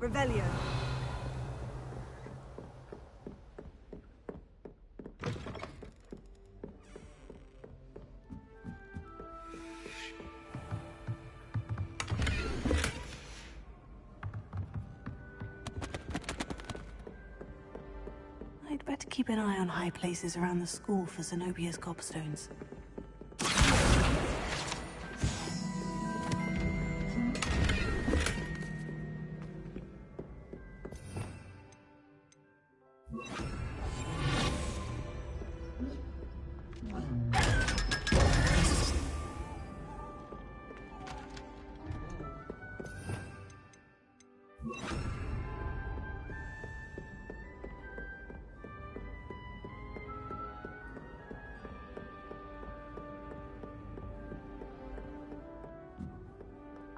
Revelio. I'd better keep an eye on high places around the school for Zenobia's gobstones.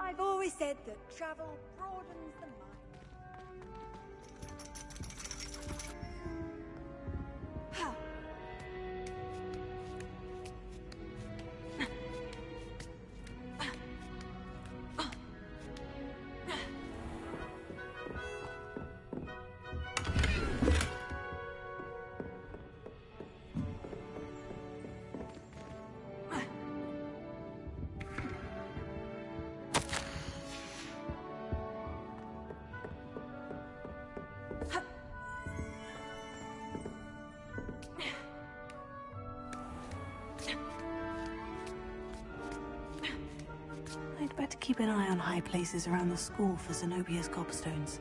I've always said that travel broadens the mind. Ha! I'd better keep an eye on high places around the school for Zenobia's gobstones.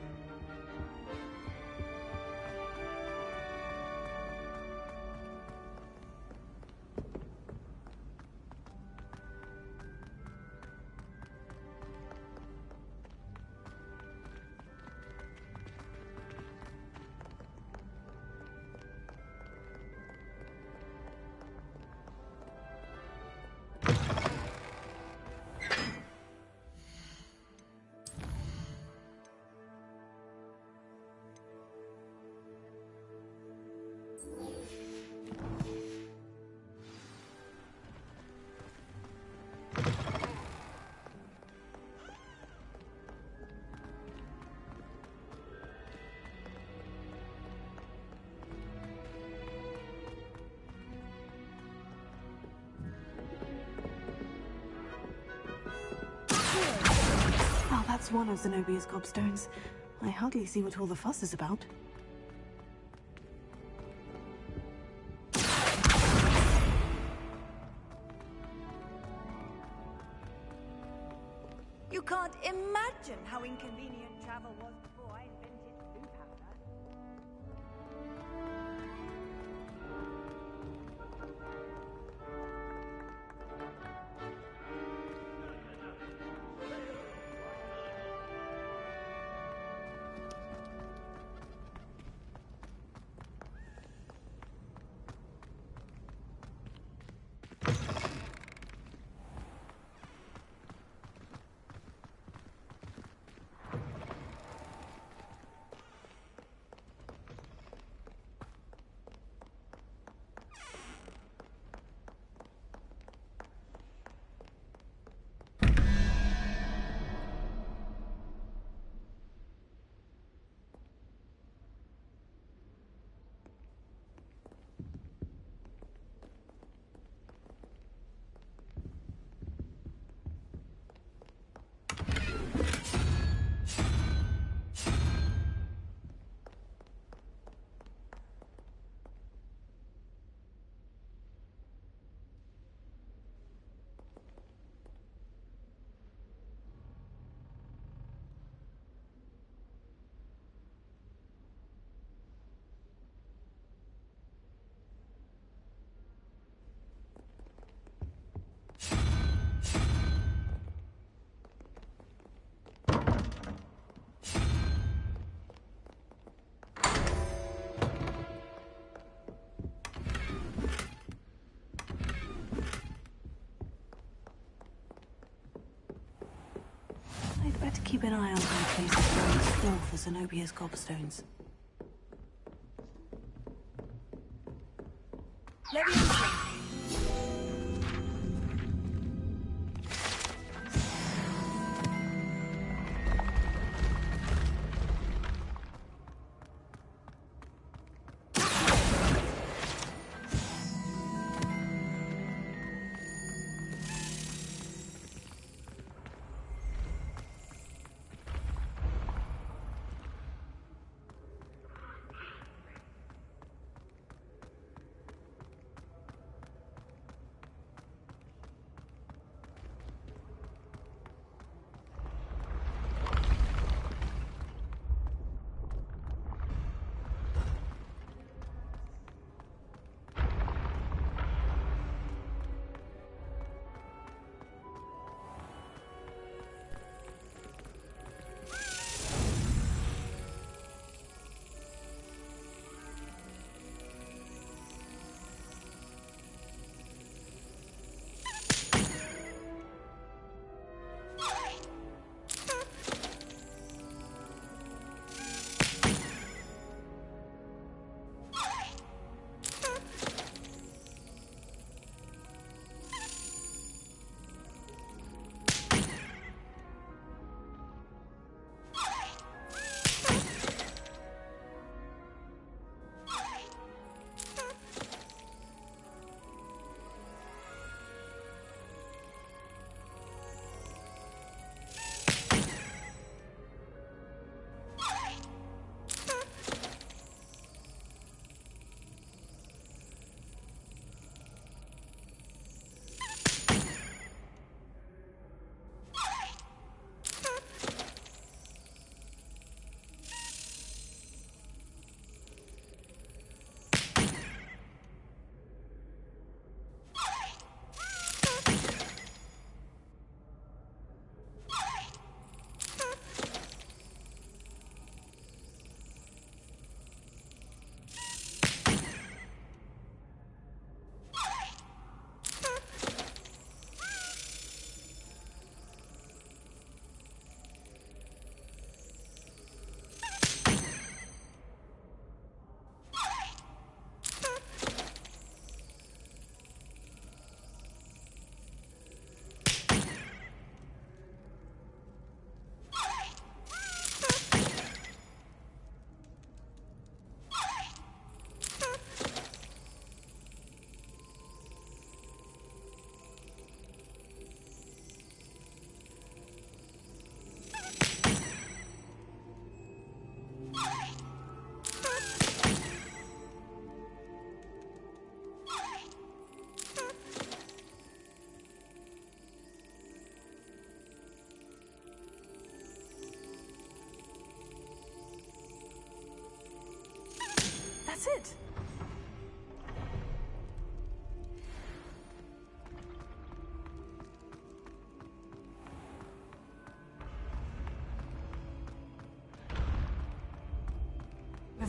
Well, that's one of Zenobia's gobstones. I hardly see what all the fuss is about. You can't imagine how inconvenient travel was before I invented blue powder. I'd better keep an eye on high places around the school for Zenobia's gobstones.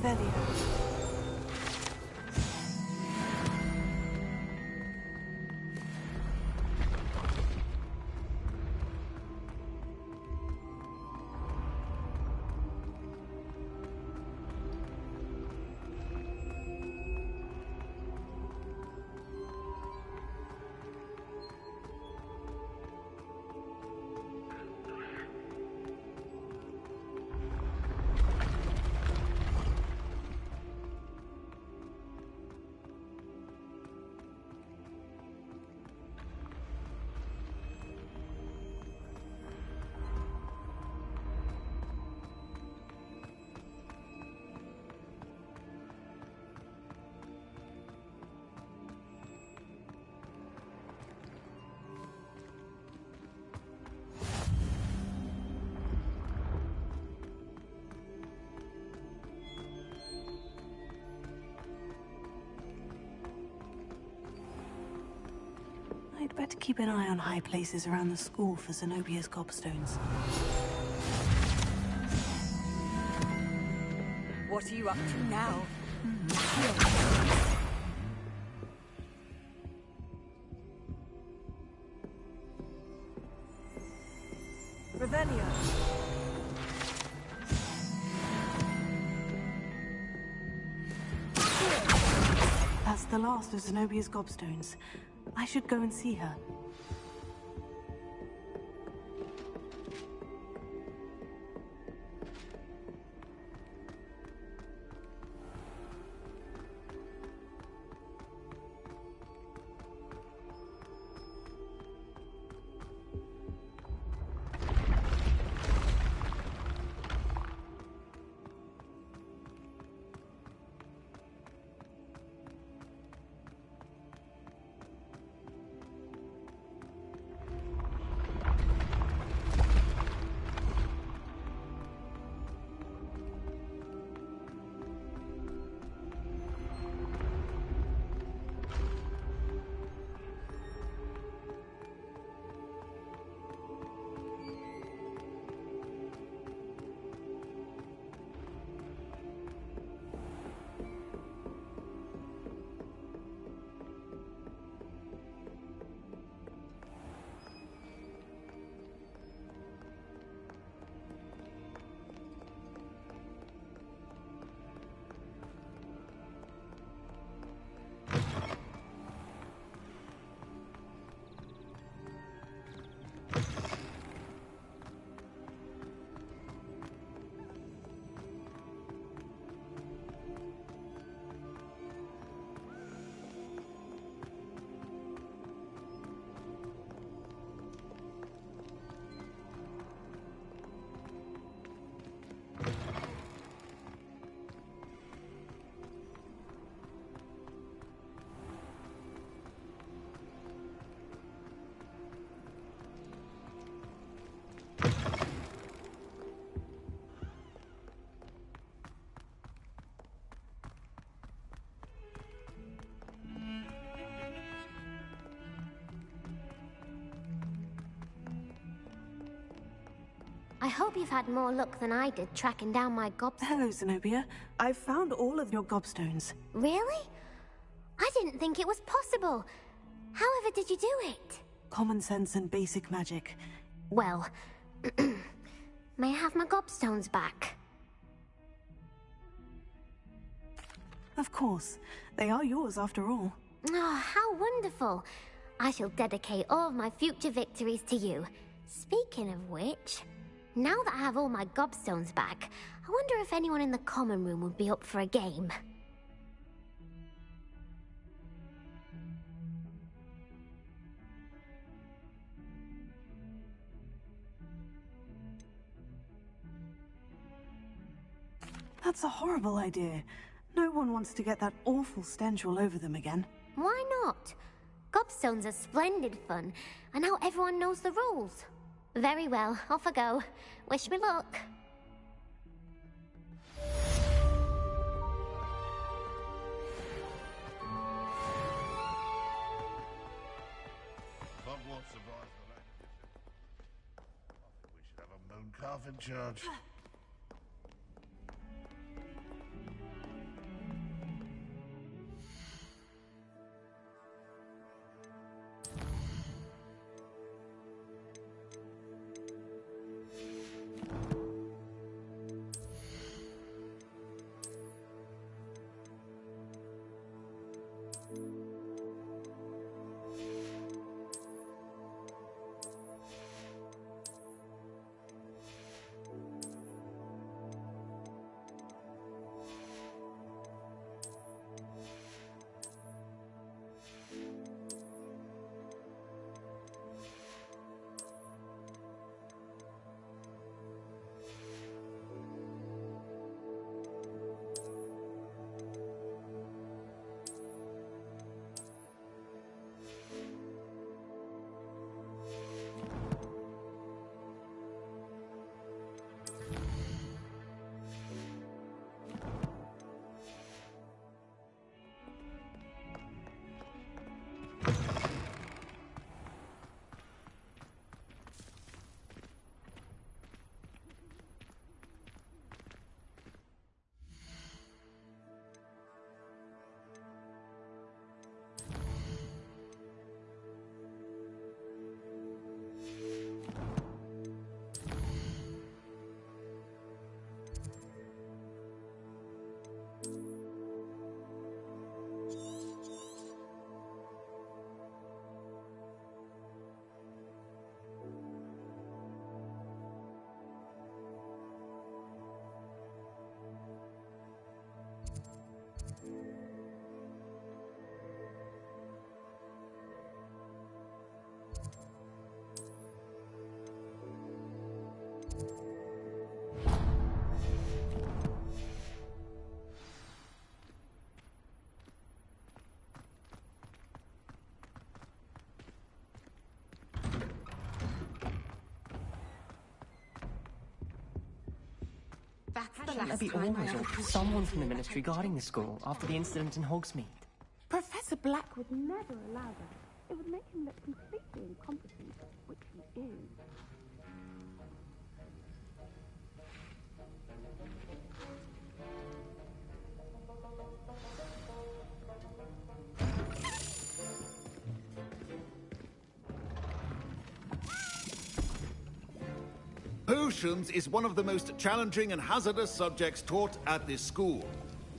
Revelio. I'd better keep an eye on high places around the school for Zenobia's gobstones. What are you up to now? Revelio. That's the last of Zenobia's gobstones. I should go and see her. I hope you've had more luck than I did tracking down my gobstones. Hello, Zenobia. I've found all of your gobstones. Really? I didn't think it was possible. However did you do it? Common sense and basic magic. Well, may I have my gobstones back? Of course. They are yours after all. Oh, how wonderful. I shall dedicate all of my future victories to you. Speaking of which, now that I have all my gobstones back, I wonder if anyone in the common room would be up for a game. That's a horrible idea. No one wants to get that awful stench all over them again. Why not? Gobstones are splendid fun, and now everyone knows the rules. Very well, off I go. Wish me luck. Hogwarts survives the lack of bishop. I think we should have a moon calf in charge. Shouldn't there be always or someone from the Ministry guarding the school after the incident in Hogsmeade? Professor Black would never allow that. It would make him look completely incompetent, which he is. Potions is one of the most challenging and hazardous subjects taught at this school.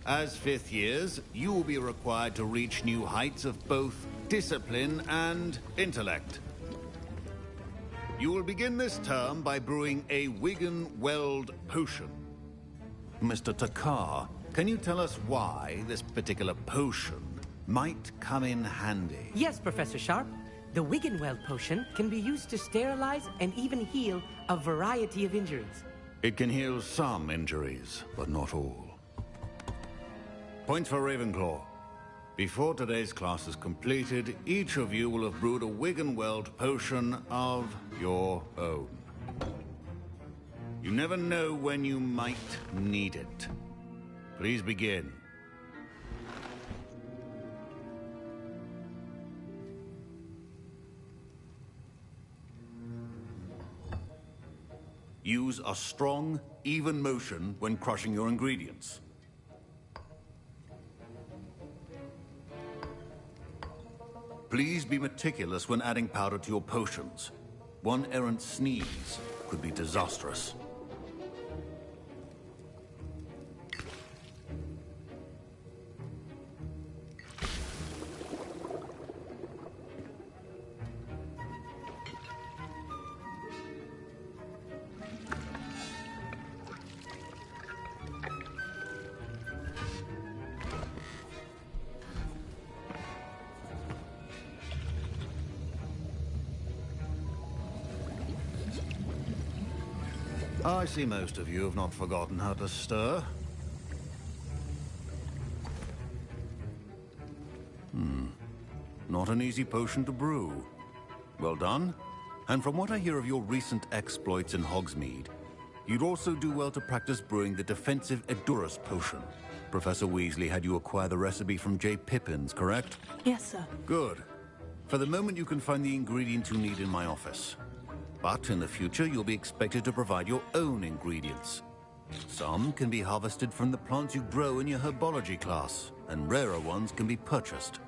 As fifth years, you will be required to reach new heights of both discipline and intellect. You will begin this term by brewing a Wiggenweld potion. Mr. Takar, can you tell us why this particular potion might come in handy? Yes, Professor Sharp. The Wiggenweld potion can be used to sterilize and even heal a variety of injuries. It can heal some injuries, but not all. Points for Ravenclaw. Before today's class is completed, each of you will have brewed a Wiggenweld potion of your own. You never know when you might need it. Please begin. Use a strong, even motion when crushing your ingredients. Please be meticulous when adding powder to your potions. One errant sneeze could be disastrous. I see most of you have not forgotten how to stir. Not an easy potion to brew. Well done. And from what I hear of your recent exploits in Hogsmeade, you'd also do well to practice brewing the defensive Edurus potion. Professor Weasley had you acquire the recipe from J. Pippins, correct? Yes, sir. Good. For the moment, you can find the ingredients you need in my office. But in the future, you'll be expected to provide your own ingredients. Some can be harvested from the plants you grow in your herbology class, and rarer ones can be purchased.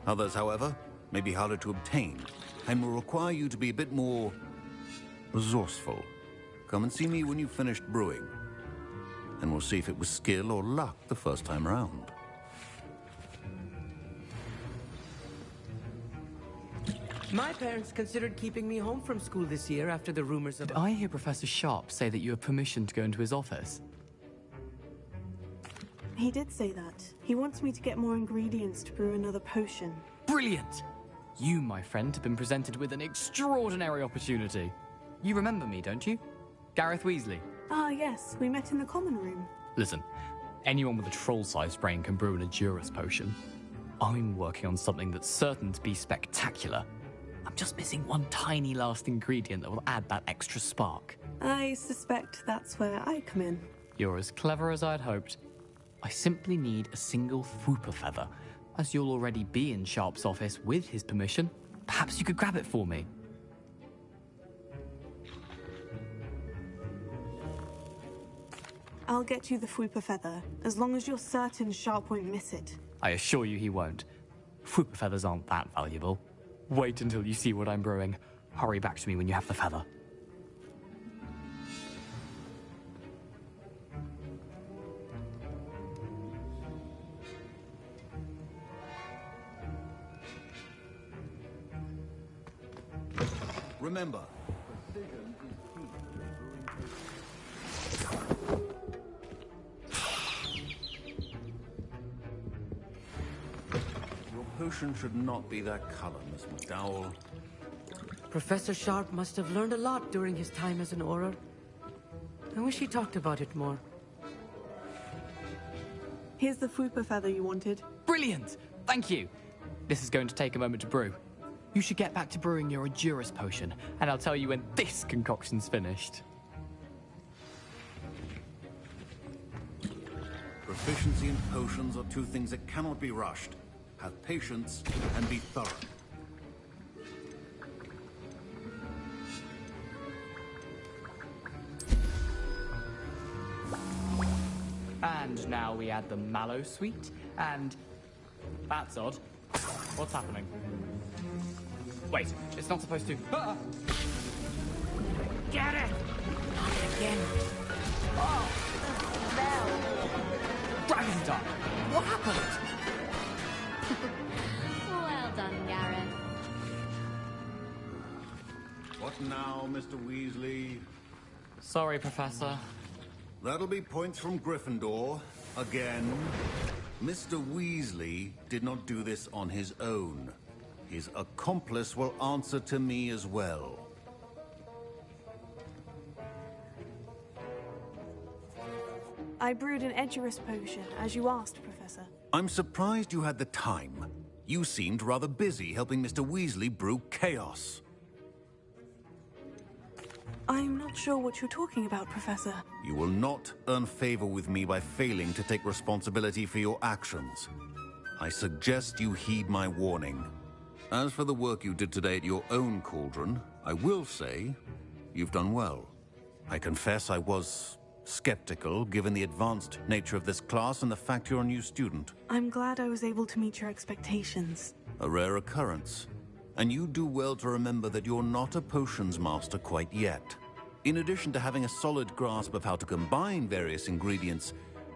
Others, however, may be harder to obtain, and will require you to be a bit more resourceful. Come and see me when you've finished brewing, and we'll see if it was skill or luck the first time around. My parents considered keeping me home from school this year after the rumors of... Did I hear Professor Sharp say that you have permission to go into his office? He did say that. He wants me to get more ingredients to brew another potion. Brilliant! You, my friend, have been presented with an extraordinary opportunity. You remember me, don't you? Gareth Weasley. Ah, yes. We met in the common room. Listen, anyone with a troll-sized brain can brew an Edurus potion. I'm working on something that's certain to be spectacular. I'm just missing one tiny last ingredient that will add that extra spark. I suspect that's where I come in. You're as clever as I'd hoped. I simply need a single Fwooper feather. As you'll already be in Sharp's office with his permission, perhaps you could grab it for me. I'll get you the Fwooper feather, as long as you're certain Sharp won't miss it. I assure you he won't. Fwooper feathers aren't that valuable. Wait until you see what I'm brewing. Hurry back to me when you have the feather. Remember, your potion should not be that color, Miss McDowell. Professor Sharp must have learned a lot during his time as an Auror. I wish he talked about it more. Here's the Fwooper feather you wanted. Brilliant! Thank you! This is going to take a moment to brew. You should get back to brewing your Edurus potion, and I'll tell you when this concoction's finished. Proficiency and potions are two things that cannot be rushed. Have patience and be thorough. And now we add the mallow sweet, and that's odd. What's happening? Wait, it's not supposed to. Ah! Get it! Not again. Oh, Dragon Dart! What happened? Well done, Gareth. What now, Mr. Weasley? Sorry, Professor. That'll be points from Gryffindor. Again. Mr. Weasley did not do this on his own. His accomplice will answer to me as well. I brewed an Edurus potion, as you asked, Professor. I'm surprised you had the time. You seemed rather busy helping Mr. Weasley brew chaos. I'm not sure what you're talking about, Professor. You will not earn favor with me by failing to take responsibility for your actions. I suggest you heed my warning. As for the work you did today at your own cauldron, I will say you've done well. I confess I was skeptical, given the advanced nature of this class and the fact you're a new student. I'm glad I was able to meet your expectations. A rare occurrence. And you do well to remember that you're not a potions master quite yet. In addition to having a solid grasp of how to combine various ingredients,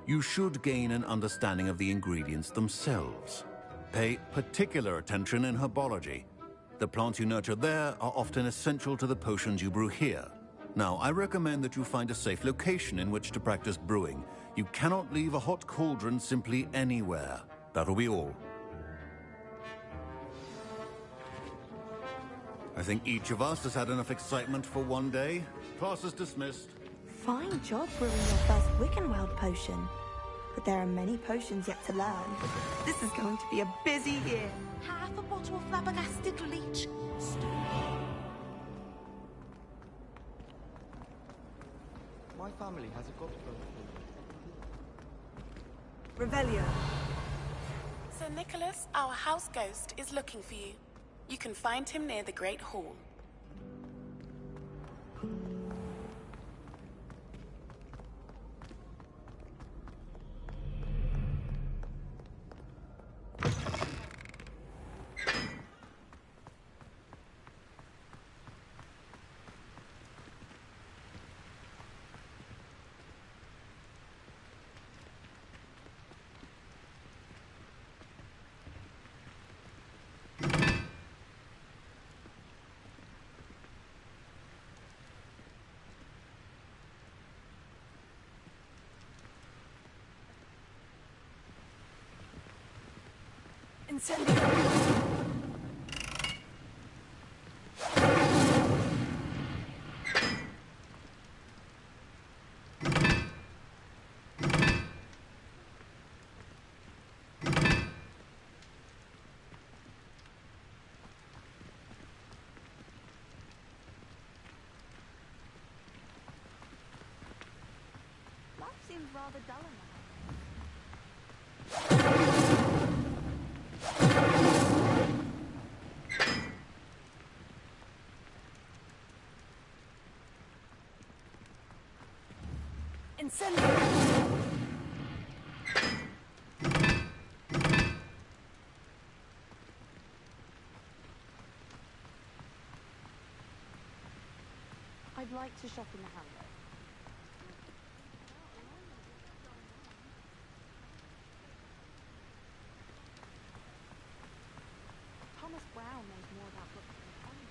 you should gain an understanding of the ingredients themselves. Pay particular attention in herbology. The plants you nurture there are often essential to the potions you brew here. Now, I recommend that you find a safe location in which to practice brewing. You cannot leave a hot cauldron simply anywhere. That'll be all. I think each of us has had enough excitement for one day. Class is dismissed. Fine job brewing your first Wiccanweld potion. But there are many potions yet to learn. This is going to be a busy year. Half a bottle of flabbergasted leech. My family has a gobstone. Revelio. Sir Nicholas, our house ghost, is looking for you. You can find him near the Great Hall. Incendio. Life seems rather dull enough. Incendio. I'd like to shop in the hamlet. Thomas Brown knows more about books than I do.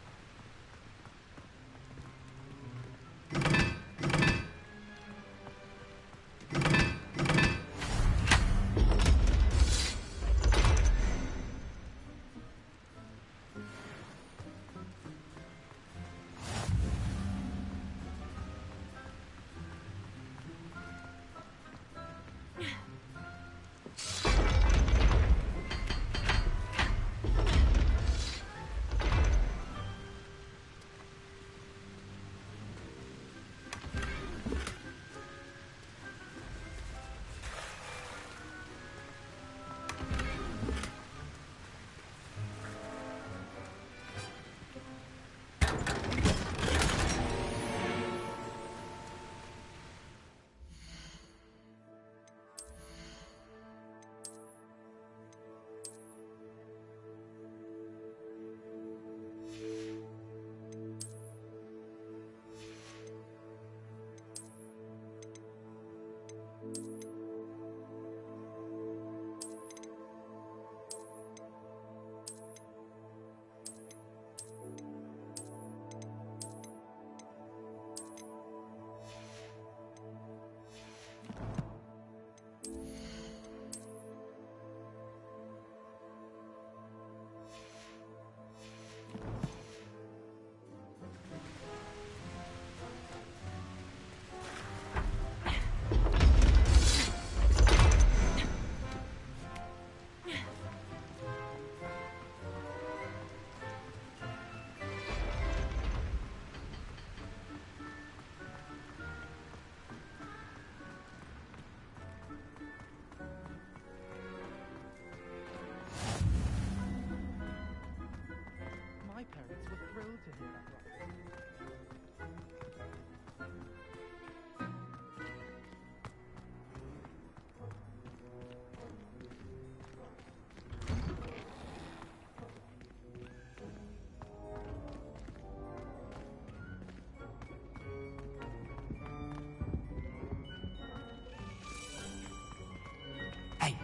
Hey,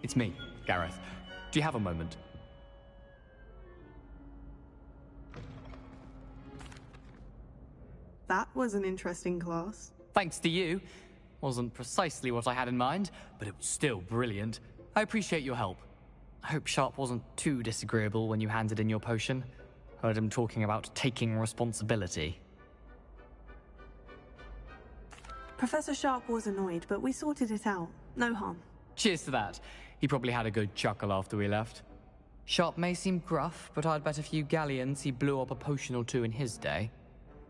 it's me, Gareth. Do you have a moment? That was an interesting class. Thanks to you. Wasn't precisely what I had in mind, but it was still brilliant. I appreciate your help. I hope Sharp wasn't too disagreeable when you handed in your potion. Heard him talking about taking responsibility. Professor Sharp was annoyed, but we sorted it out. No harm. Cheers to that. He probably had a good chuckle after we left. Sharp may seem gruff, but I'd bet a few galleons he blew up a potion or two in his day.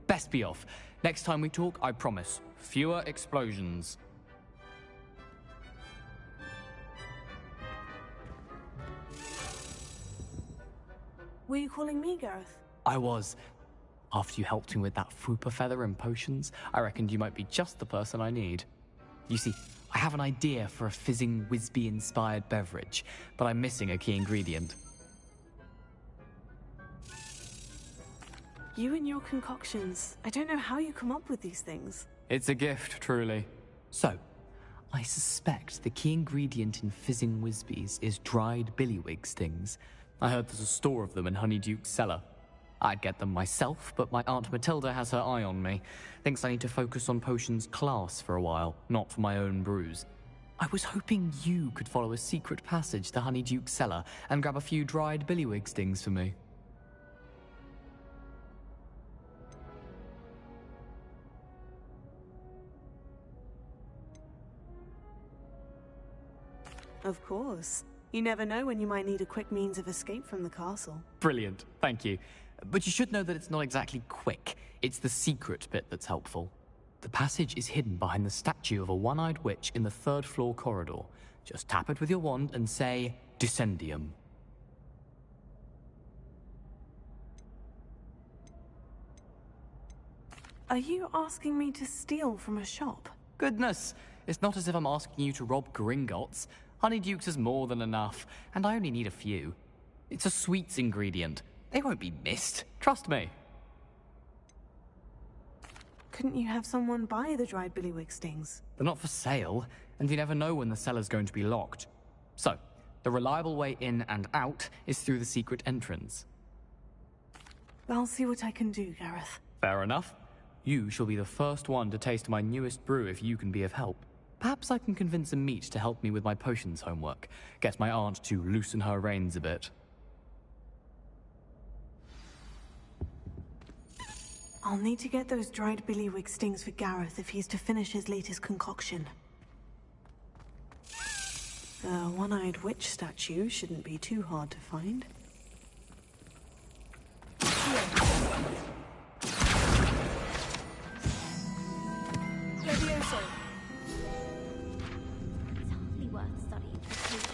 Best be off. Next time we talk, I promise, fewer explosions. Were you calling me, Gareth? I was. After you helped me with that Fupa feather and potions, I reckoned you might be just the person I need. You see, I have an idea for a fizzing Whizbee-inspired beverage, but I'm missing a key ingredient. You and your concoctions. I don't know how you come up with these things. It's a gift, truly. So, I suspect the key ingredient in fizzing Whizbees is dried billywig stings. I heard there's a store of them in Honeyduke's cellar. I'd get them myself, but my Aunt Matilda has her eye on me. Thinks I need to focus on potions class for a while, not for my own brews. I was hoping you could follow a secret passage to Honeyduke's cellar and grab a few dried billywig stings for me. Of course. You never know when you might need a quick means of escape from the castle. Brilliant, thank you. But you should know that it's not exactly quick. It's the secret bit that's helpful. The passage is hidden behind the statue of a one-eyed witch in the third-floor corridor. Just tap it with your wand and say, Descendium. Are you asking me to steal from a shop? Goodness, it's not as if I'm asking you to rob Gringotts. Honeyduke's is more than enough, and I only need a few. It's a sweets ingredient. They won't be missed. Trust me. Couldn't you have someone buy the dried billywig stings? They're not for sale, and you never know when the cellar's going to be locked. So, the reliable way in and out is through the secret entrance. I'll see what I can do, Gareth. Fair enough. You shall be the first one to taste my newest brew if you can be of help. Perhaps I can convince a meat to help me with my potions homework. Get my aunt to loosen her reins a bit. I'll need to get those dried billywig stings for Gareth if he's to finish his latest concoction. The one-eyed witch statue shouldn't be too hard to find. Levioso. It's hardly worth studying for potions.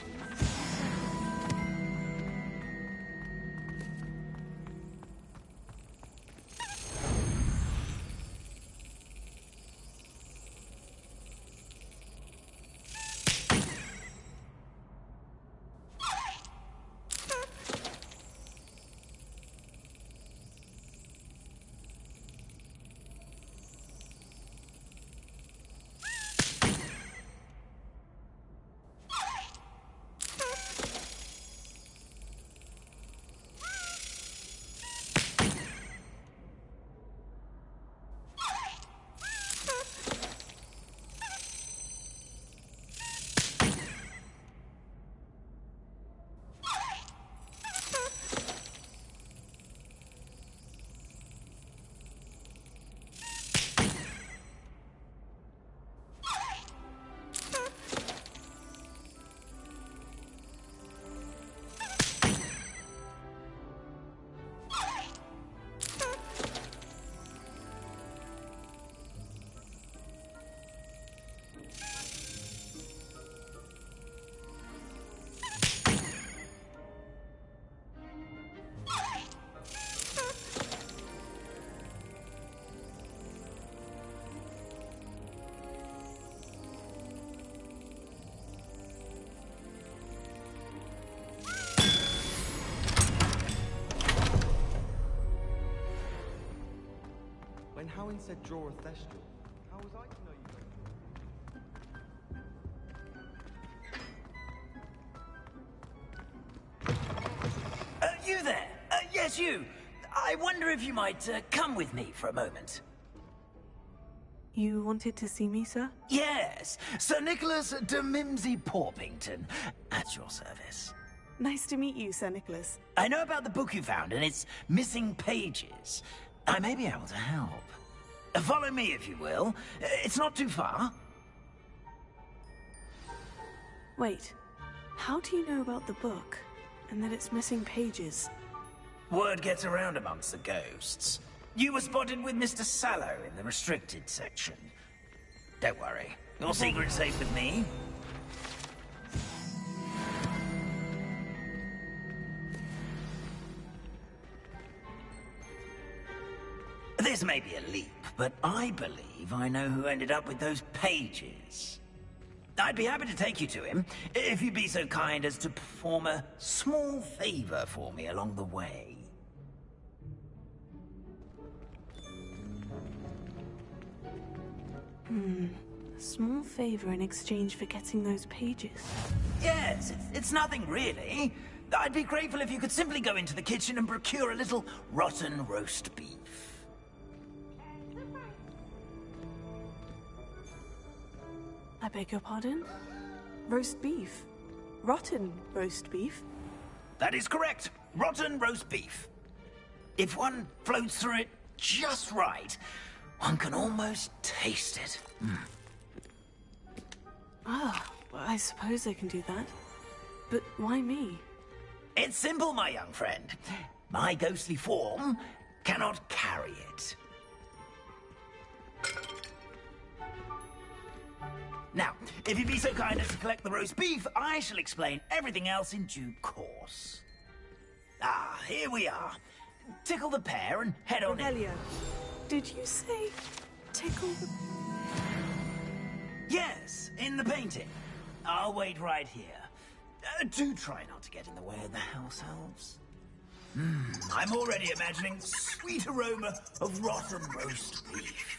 Ein Howin said drawer Thestral. How was I to know you? You there? Yes, you. I wonder if you might come with me for a moment. You wanted to see me, sir? Yes, Sir Nicholas de Mimsy Porpington, at your service. Nice to meet you, Sir Nicholas. I know about the book you found and its missing pages. I may be able to help. Follow me, if you will. It's not too far. Wait, how do you know about the book? And that it's missing pages? Word gets around amongst the ghosts. You were spotted with Mr. Sallow in the restricted section. Don't worry, your secret's safe with me. This may be a leap, but I believe I know who ended up with those pages. I'd be happy to take you to him, if you'd be so kind as to perform a small favor for me along the way. A small favor in exchange for getting those pages. Yes, it's nothing really. I'd be grateful if you could simply go into the kitchen and procure a little rotten roast beef. I beg your pardon? Roast beef? Rotten roast beef? That is correct. Rotten roast beef. If one floats through it just right, one can almost taste it. Ah, well, I suppose I can do that. But why me? It's simple, my young friend. My ghostly form cannot carry it. Now, if you'd be so kind as to collect the roast beef, I shall explain everything else in due course. Ah, here we are. Tickle the pear and head on in. Revelio, did you say tickle the... Yes, in the painting. I'll wait right here. Do try not to get in the way of the house elves. I'm already imagining sweet aroma of rotten roast beef.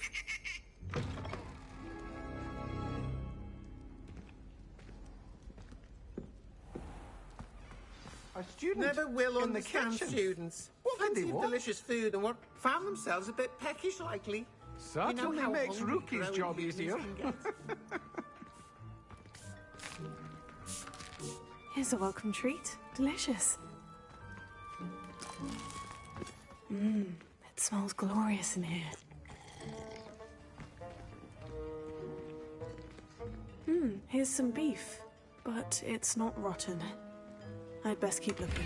Our students never will in understand the kitchen. students. What did they Plenty of want? delicious food and what found themselves a bit peckish likely. Certainly how makes hungry Rookie's growing job humans easier. can get. Here's a welcome treat. Delicious. It smells glorious in here. Here's some beef, but it's not rotten. I'd best keep looking.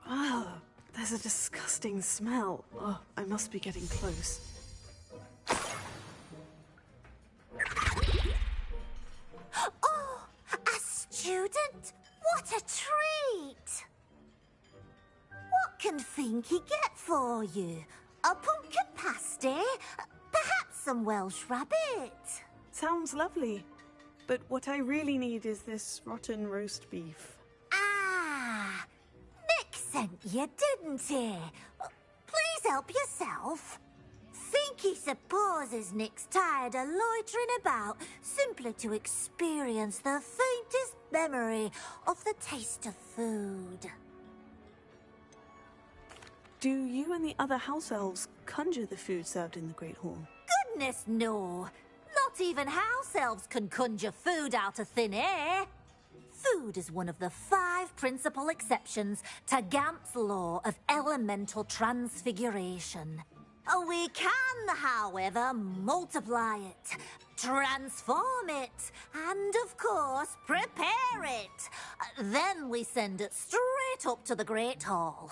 Ah, there's a disgusting smell. Oh, I must be getting close. Oh, a student? What a treat! What can Finky get for you? A pumpkin pasty? Perhaps some Welsh rabbit? Sounds lovely. But what I really need is this rotten roast beef. Ah, Nick sent you, didn't he? Please help yourself. Finky supposes Nick's tired of loitering about simply to experience the faintest memory of the taste of food. Do you and the other house elves conjure the food served in the Great Hall? Goodness, no. Not even house elves can conjure food out of thin air. Food is one of the 5 principal exceptions to Gamp's law of elemental transfiguration. We can, however, multiply it, transform it, and, of course, prepare it. Then we send it straight up to the Great Hall.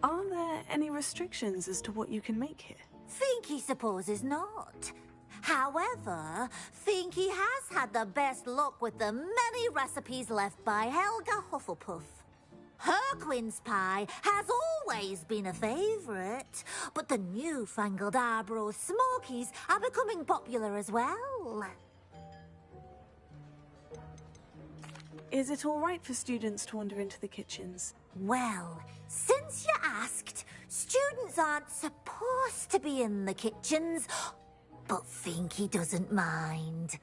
Are there any restrictions as to what you can make here? Finky supposes not. However, Finky has had the best luck with the many recipes left by Helga Hufflepuff. Herquin's pie has always been a favourite, but the newfangled Arbroath Smokies are becoming popular as well. Is it all right for students to wander into the kitchens? Well, since you asked, students aren't supposed to be in the kitchens, but Finky doesn't mind.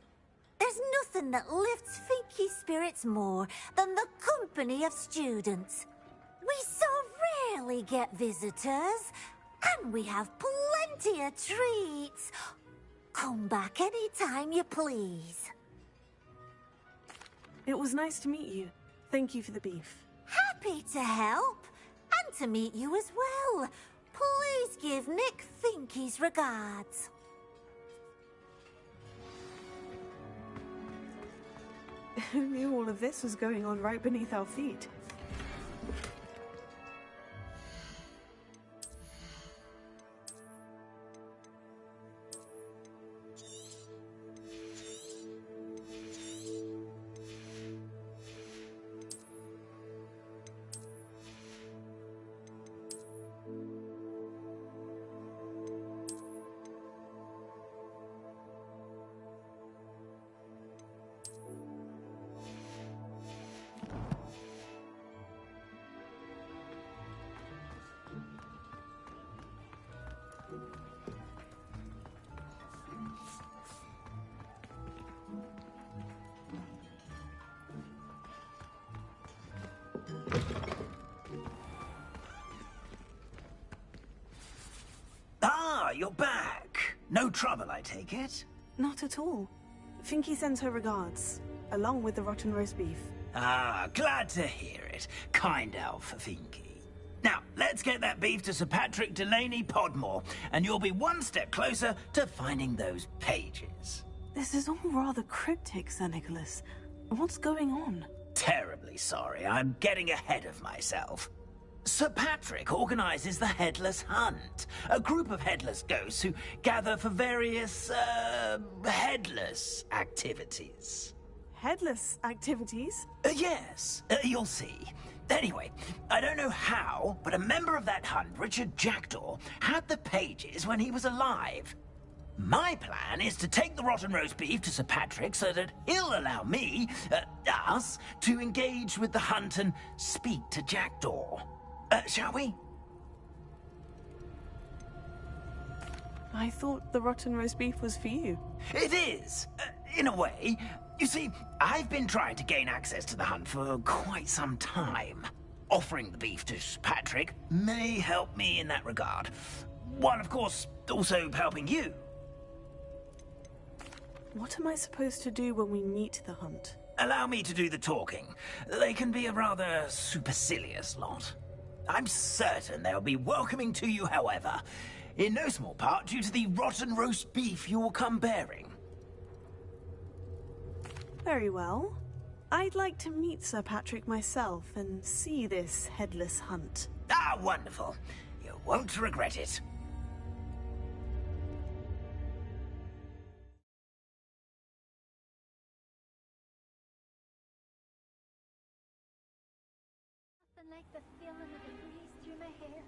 There's nothing that lifts Finky's spirits more than the company of students. We so rarely get visitors, and we have plenty of treats. Come back any time you please. It was nice to meet you. Thank you for the beef. Happy to help, and to meet you as well. Please give Nick Finky's regards. Who knew all of this was going on right beneath our feet? Ah, you're back. No trouble, I take it? Not at all. Finky sends her regards, along with the rotten roast beef. Ah, glad to hear it. Kind elf, Finky. Now, let's get that beef to Sir Patrick Delaney Podmore, and you'll be one step closer to finding those pages. This is all rather cryptic, Sir Nicholas. What's going on? Terribly sorry, I'm getting ahead of myself. Sir Patrick organizes the Headless Hunt, a group of headless ghosts who gather for various, headless activities. Headless activities? Yes, you'll see. Anyway, I don't know how, but a member of that hunt, Richard Jackdaw, had the pages when he was alive. My plan is to take the rotten roast beef to Sir Patrick so that he'll allow me, us, to engage with the hunt and speak to Jackdaw. Shall we? I thought the rotten roast beef was for you. It is, in a way. You see, I've been trying to gain access to the hunt for quite some time. Offering the beef to Sir Patrick may help me in that regard. While, of course, also helping you. What am I supposed to do when we meet the hunt? Allow me to do the talking. They can be a rather supercilious lot. I'm certain they'll be welcoming to you, however, in no small part due to the rotten roast beef you will come bearing. Very well. I'd like to meet Sir Patrick myself and see this headless hunt. Ah, wonderful. You won't regret it. Like the feeling of the breeze through my hair.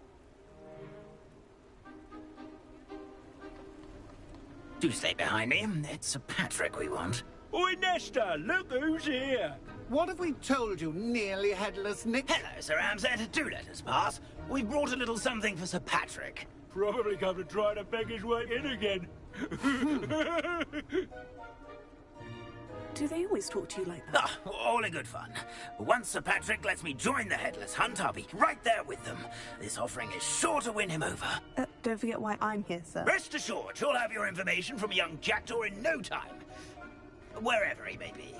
Do stay behind me. It's Sir Patrick we want. Oi, Nesta, look who's here. What have we told you, nearly headless Nick? Hello, Sir Ramsay. Do let us pass. We've brought a little something for Sir Patrick. Probably come to try to beg his way in again. Do they always talk to you like that? Ah, all in good fun. Once Sir Patrick lets me join the Headless Hunt, I'll be right there with them. This offering is sure to win him over. Don't forget why I'm here, sir. Rest assured, you'll have your information from young Jackdaw in no time. Wherever he may be.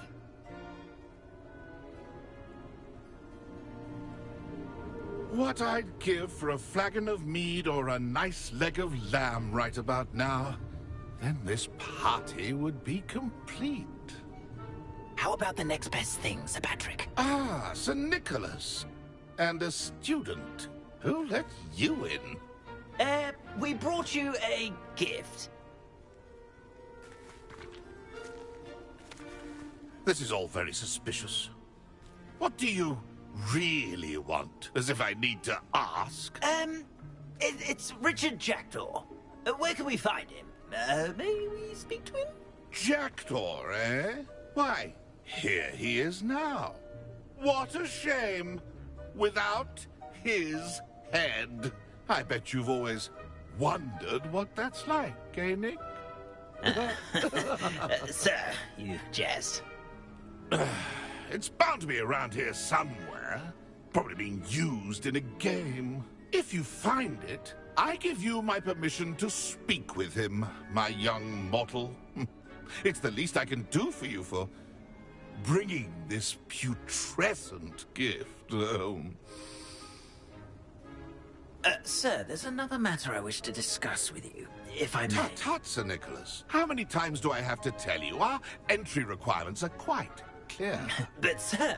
What I'd give for a flagon of mead or a nice leg of lamb right about now. Then this party would be complete. How about the next best thing, Sir Patrick? Ah, Sir Nicholas. And a student. Who let you in? We brought you a gift. This is all very suspicious. What do you really want? As if I need to ask. It's Richard Jackdaw. Where can we find him? May we speak to him? Jackdaw, eh? Why, here he is now. What a shame. Without his head. I bet you've always wondered what that's like, eh, Nick? Sir, you jest. It's bound to be around here somewhere. Probably being used in a game. If you find it, I give you my permission to speak with him, my young mortal. It's the least I can do for you for bringing this putrescent gift home. Sir, there's another matter I wish to discuss with you, if I may. Tut, tut, Sir Nicholas. How many times do I have to tell you? Our entry requirements are quite clear. But, sir,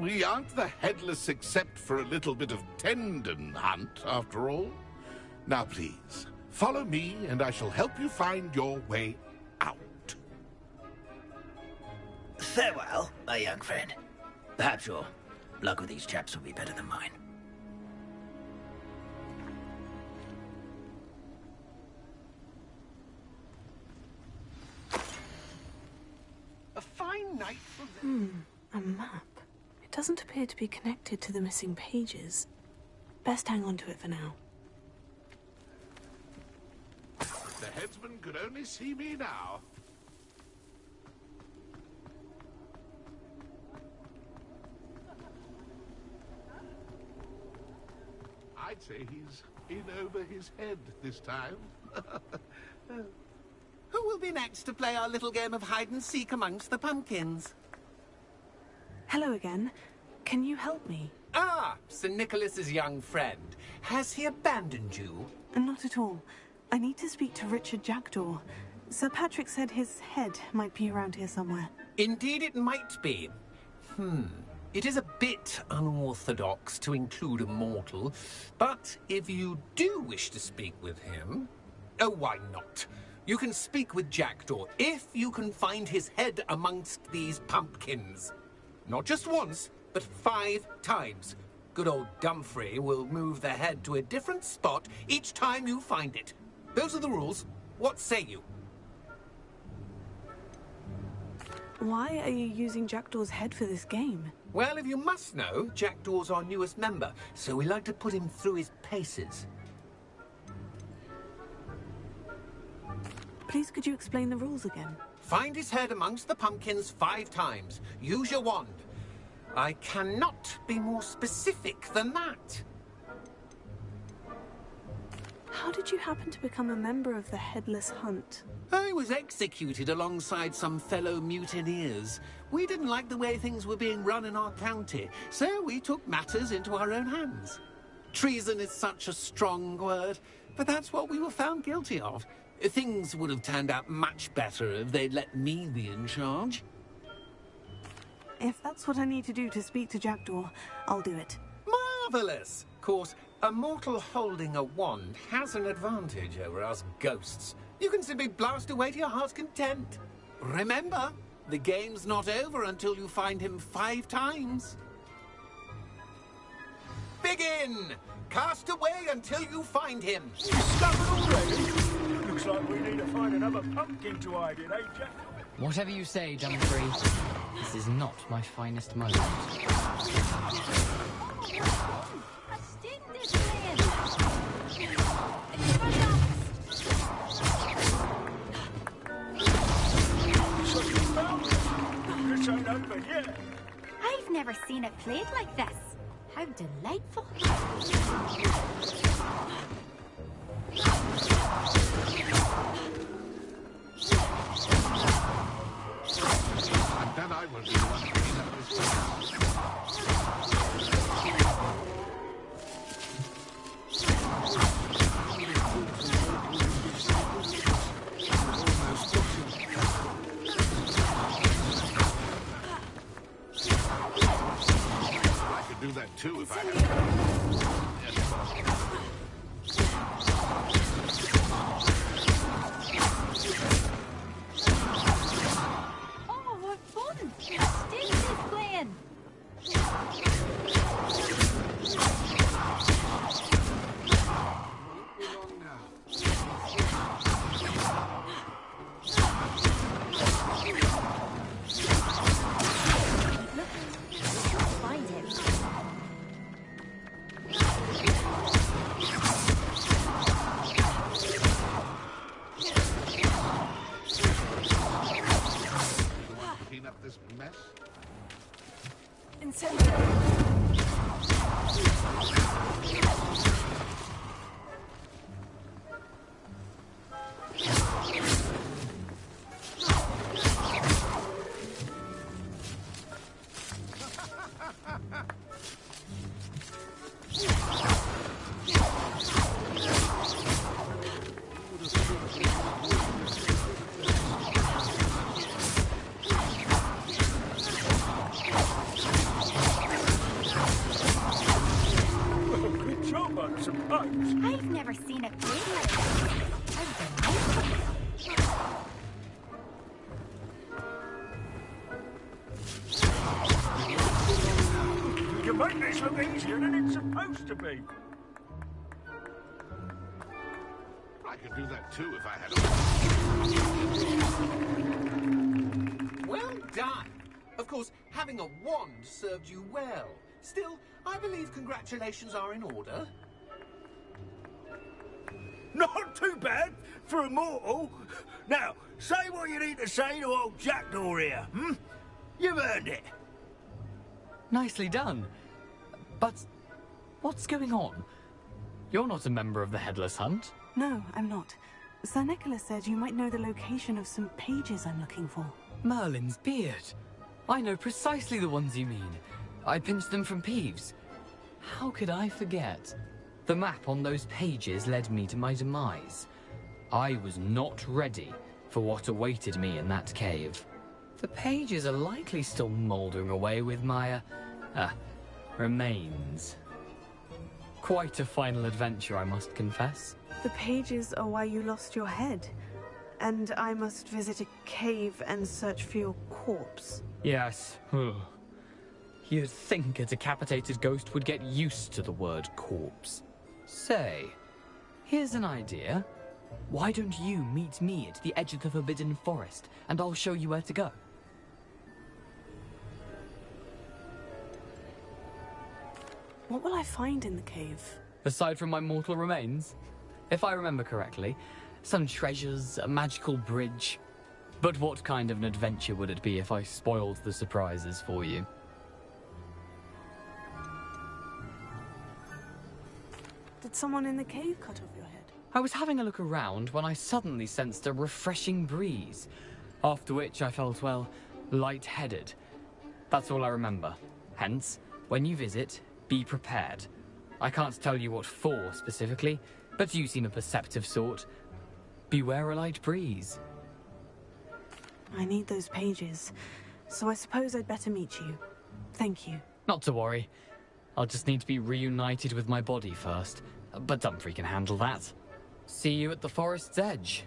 we aren't the headless except for a little bit of tendon hunt, after all. Now, please, follow me, and I shall help you find your way out. Farewell, my young friend. Perhaps your luck with these chaps will be better than mine. A fine night for... A map. It doesn't appear to be connected to the missing pages. Best hang on to it for now. If the headsman could only see me now. I'd say he's in over his head this time. Who will be next to play our little game of hide-and-seek amongst the pumpkins? Hello again. Can you help me? Ah, Sir Nicholas's young friend. Has he abandoned you? Not at all. I need to speak to Richard Jackdaw. Sir Patrick said his head might be around here somewhere. Indeed it might be. It is a bit unorthodox to include a mortal, but if you do wish to speak with him... Oh, why not? You can speak with Jackdaw if you can find his head amongst these pumpkins. Not just once, but 5 times. Good old Dumfrey will move the head to a different spot each time you find it. Those are the rules. What say you? Why are you using Jackdaw's head for this game? Well, if you must know, Jackdaw's our newest member, so we like to put him through his paces. Please, could you explain the rules again? Find his head amongst the pumpkins 5 times. Use your wand. I cannot be more specific than that. How did you happen to become a member of the Headless Hunt? I was executed alongside some fellow mutineers. We didn't like the way things were being run in our county, so we took matters into our own hands. Treason is such a strong word, but that's what we were found guilty of. Things would have turned out much better if they'd let me be in charge. If that's what I need to do to speak to Jackdaw, I'll do it. Marvellous! Of course, a mortal holding a wand has an advantage over us ghosts. You can simply blast away to your heart's content. Remember, the game's not over until you find him 5 times. Begin! Cast away until you find him. Discovered already? Looks like we need to find another pumpkin to hide in, eh, Jack? Whatever you say, Dumfrey. This is not my finest moment. A sting is playing. So you found it? This ain't open yet. I've never seen it played like this. How delightful. And then I will be the one to clean up this I could do that too if I had. Oh, what fun! A sting is playing. one, I suppose. I've never seen a pig like You make this look easier than it's supposed to be. I could do that too if I had a... Well done. Of course, having a wand served you well. Still, I believe congratulations are in order. Not too bad for a mortal. Now, say what you need to say to old Jackdaw here, hmm? You've earned it. Nicely done. But what's going on? You're not a member of the Headless Hunt. No, I'm not. Sir Nicholas said you might know the location of some pages I'm looking for. Merlin's beard. I know precisely the ones you mean. I pinched them from Peeves. How could I forget? The map on those pages led me to my demise. I was not ready for what awaited me in that cave. The pages are likely still mouldering away with my, remains. Quite a final adventure, I must confess. The pages are why you lost your head. And I must visit a cave and search for your corpse. Yes. You'd think a decapitated ghost would get used to the word corpse. Say, here's an idea. Why don't you meet me at the edge of the Forbidden Forest, and I'll show you where to go? What will I find in the cave? Aside from my mortal remains, if I remember correctly, some treasures, a magical bridge. But what kind of an adventure would it be if I spoiled the surprises for you? Did someone in the cave cut off your head? I was having a look around when I suddenly sensed a refreshing breeze, after which I felt, well, lightheaded. That's all I remember. Hence, when you visit, be prepared. I can't tell you what for specifically, but you seem a perceptive sort. Beware a light breeze. I need those pages, so I suppose I'd better meet you. Thank you. Not to worry. I'll just need to be reunited with my body first, but Dumfries can handle that. See you at the forest's edge.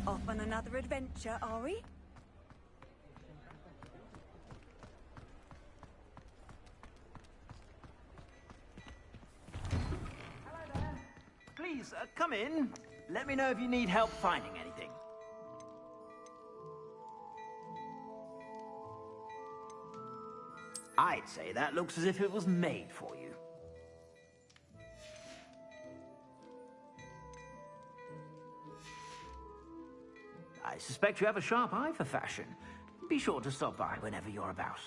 Off on another adventure, are we? Please, come in. Let me know if you need help finding anything. I'd say that looks as if it was made for you. I suspect you have a sharp eye for fashion. Be sure to stop by whenever you're about.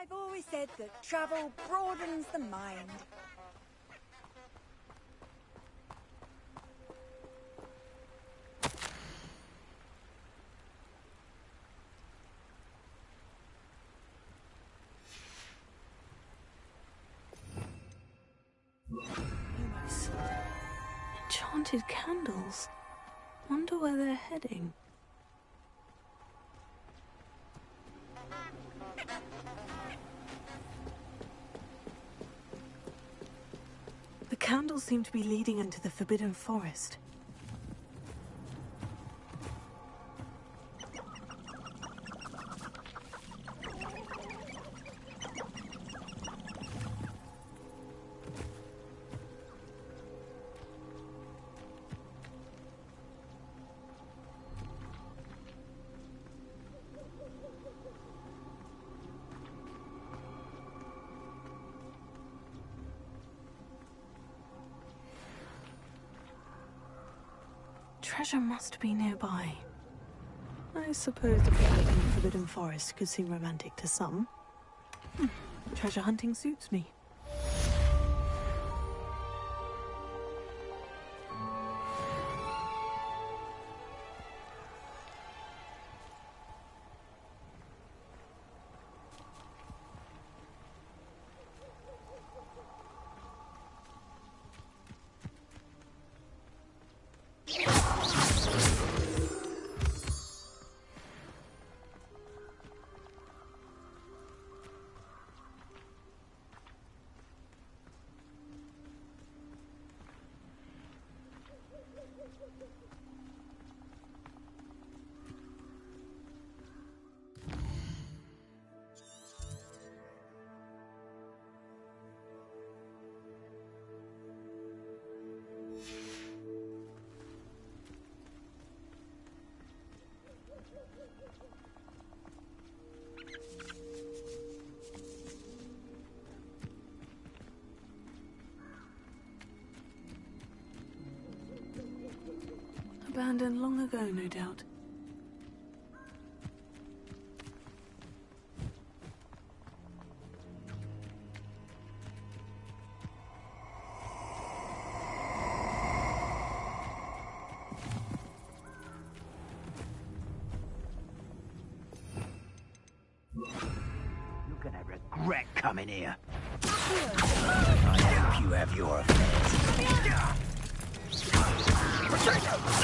I've always said that travel broadens the mind. Lumos. Enchanted candles. Wonder where they're heading. The candles seem to be leading into the Forbidden Forest. Treasure must be nearby. I suppose the people in the Forbidden Forest could seem romantic to some. Treasure hunting suits me. Abandoned long ago, no doubt. You're gonna regret coming here. I hope you have your affairs. What happened?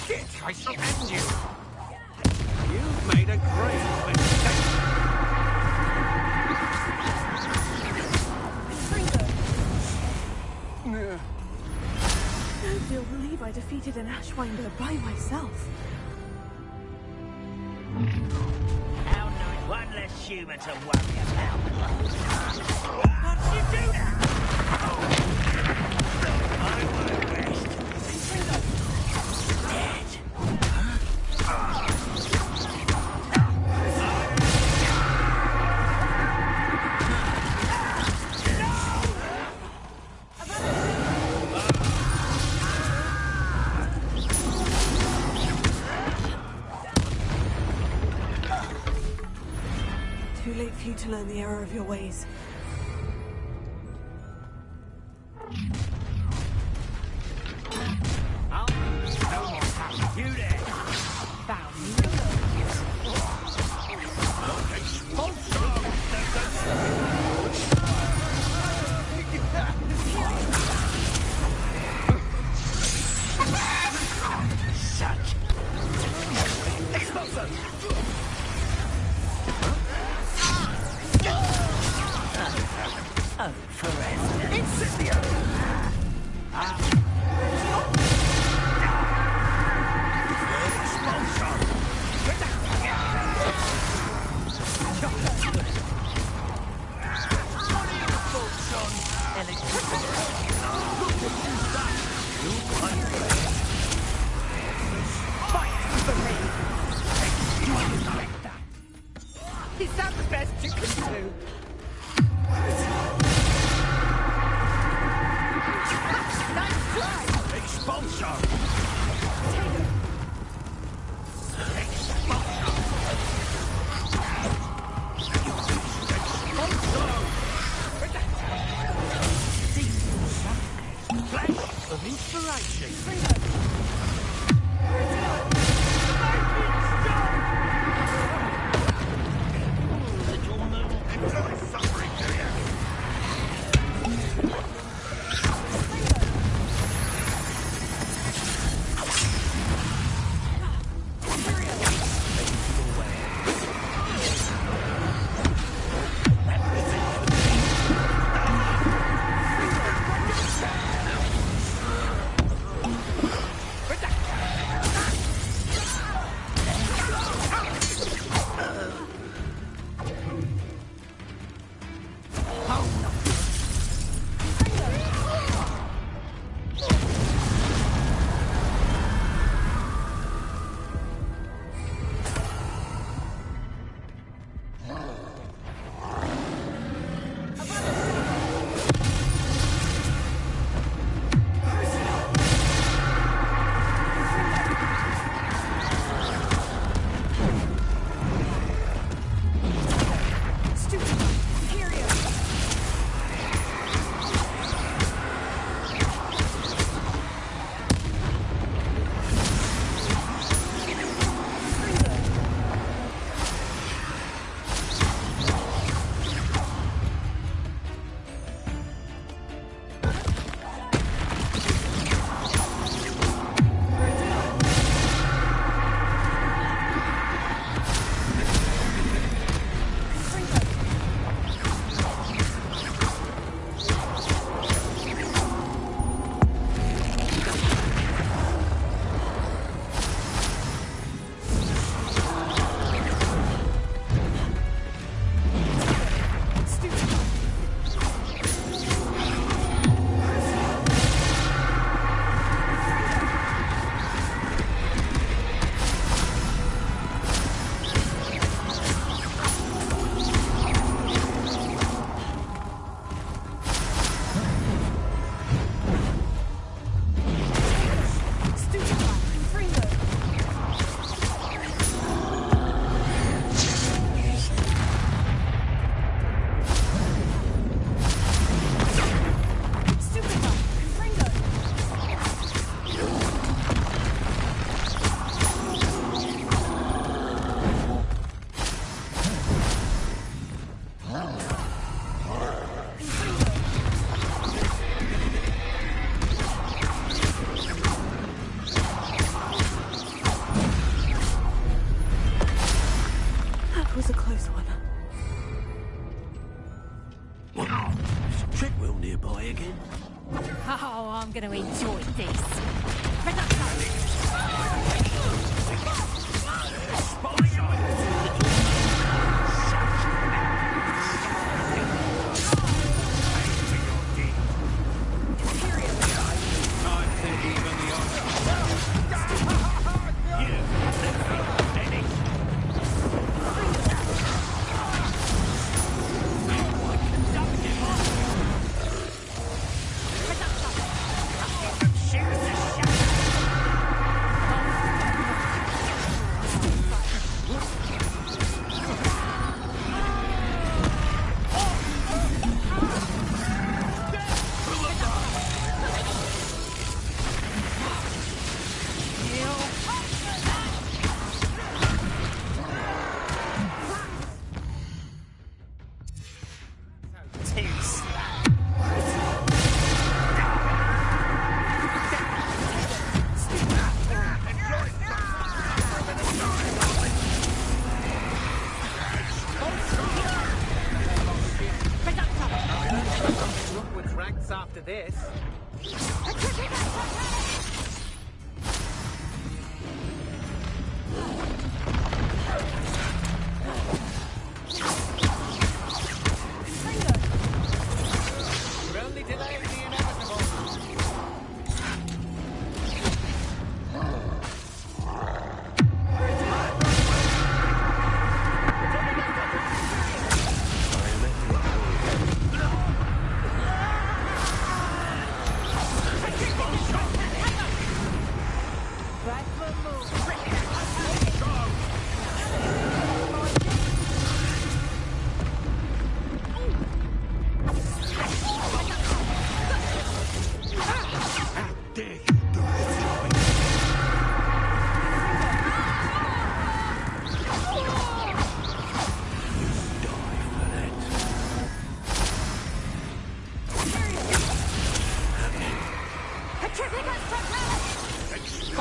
Shit, I shall end you. You've made a great mistake. Nobody will believe I defeated an Ashwinder by myself. How nice. One less human to worry about. What did you do now? I won't rest. Dead. for you to learn the error of your ways. You there! Such expulsion! Oh, Forrest. Incendio! Is that the best you can do? Nice try! Expulsion! Flash of inspiration. Enjoy suffering, do you?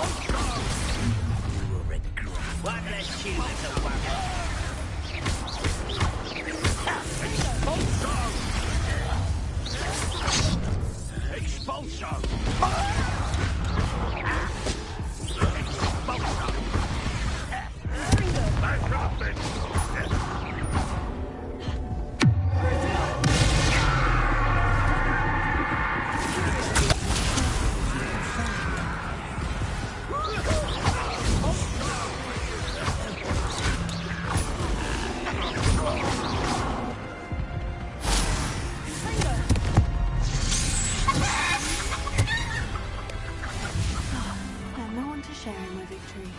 You will regret. One less you, little one. Expulso! And no one to share in my victory.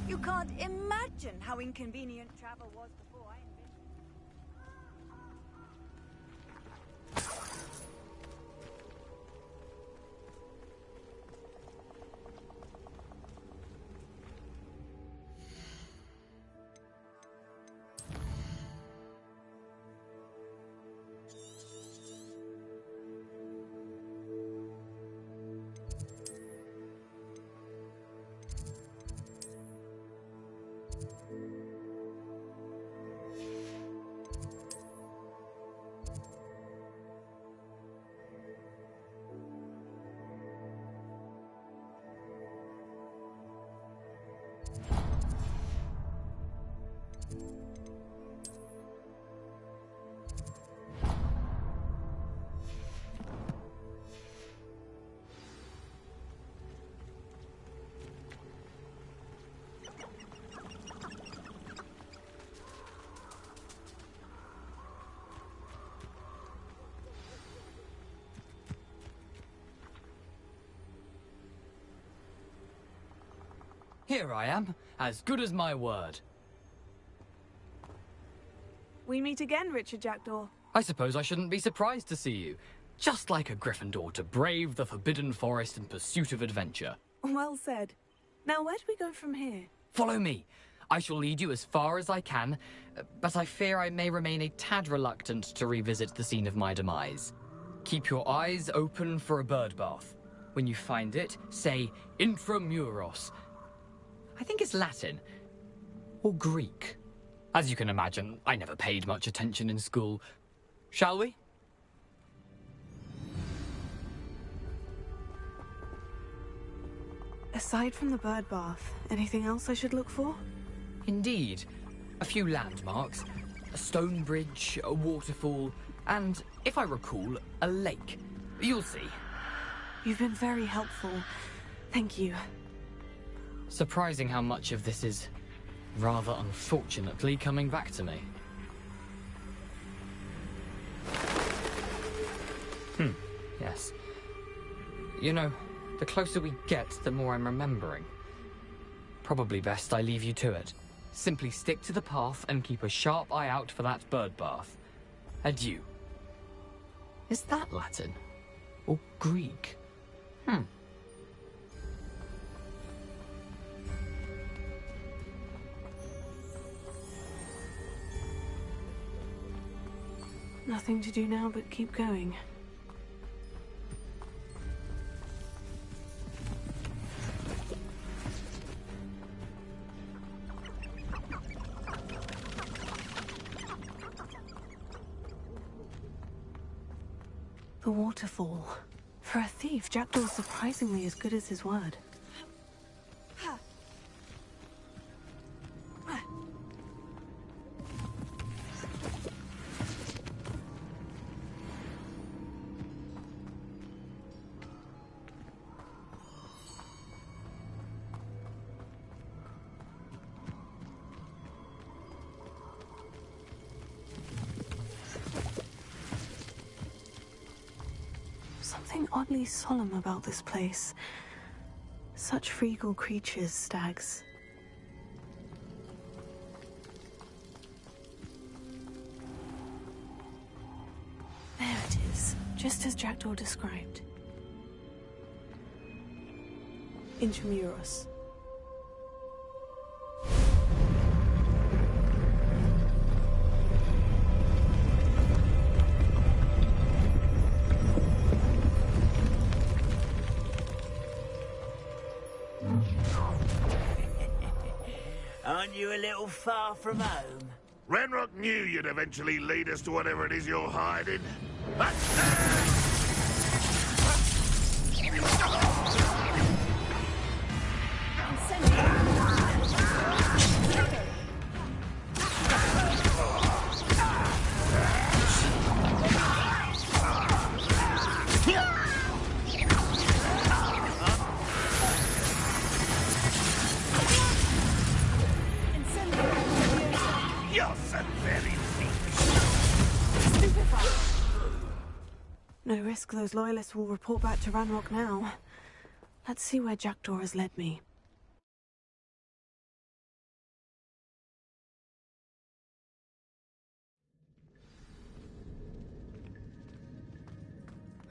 You can't imagine how inconvenient travel was before I invented. Here I am, as good as my word. We meet again, Richard Jackdaw. I suppose I shouldn't be surprised to see you. Just like a Gryffindor to brave the Forbidden Forest in pursuit of adventure. Well said. Now, where do we go from here? Follow me. I shall lead you as far as I can, but I fear I may remain a tad reluctant to revisit the scene of my demise. Keep your eyes open for a bird bath. When you find it, say Intramuros. I think it's Latin. Or Greek. As you can imagine, I never paid much attention in school. Shall we? Aside from the bird bath, anything else I should look for? Indeed. A few landmarks. A stone bridge, a waterfall, and, if I recall, a lake. You'll see. You've been very helpful. Thank you. Surprising how much of this is, rather unfortunately, coming back to me. Yes. You know, the closer we get, the more I'm remembering. Probably best I leave you to it. Simply stick to the path and keep a sharp eye out for that bird bath. Adieu. Is that Latin? Or Greek? Nothing to do now but keep going. The waterfall. For a thief, Jackdaw's surprisingly as good as his word. something oddly solemn about this place. Such regal creatures, stags. There it is, just as Jackdaw described. Intramuros. Aren't you a little far from home? Ranrock knew you'd eventually lead us to whatever it is you're hiding. No risk those loyalists will report back to Ranrock now. Let's see where Jackdaw has led me.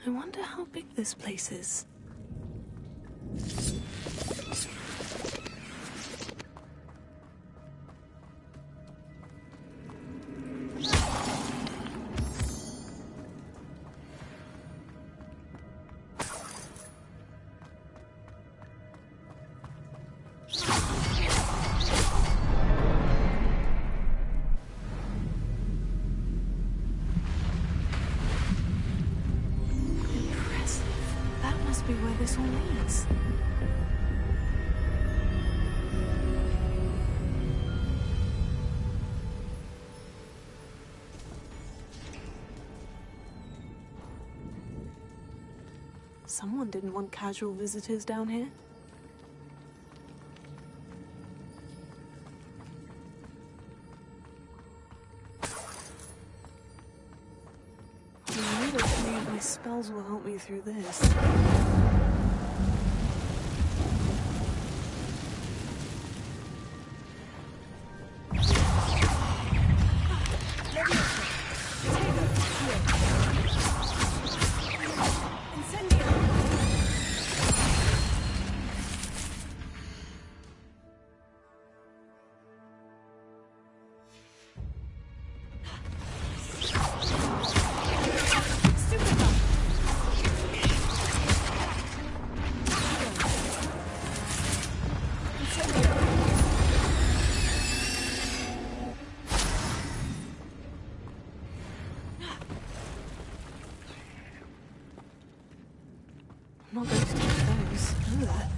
I wonder how big this place is. Be where this all leads. Someone didn't want casual visitors down here. My spells will help me through this. I'm not going to touch those. Ugh.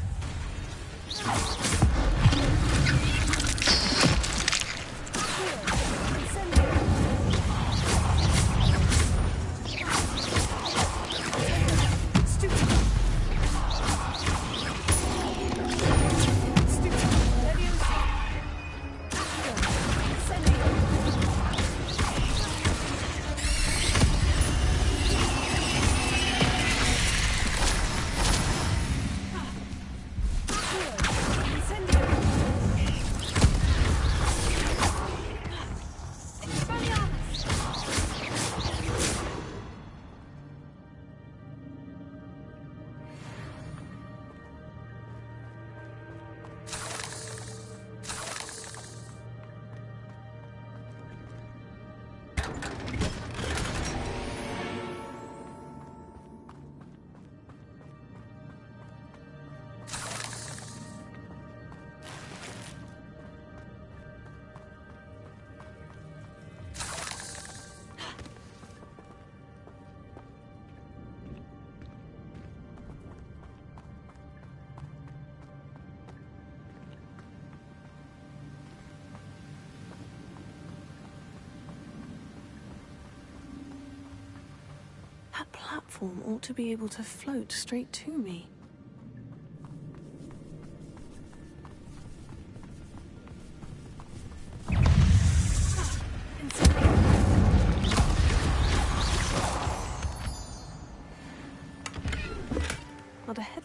That platform ought to be able to float straight to me.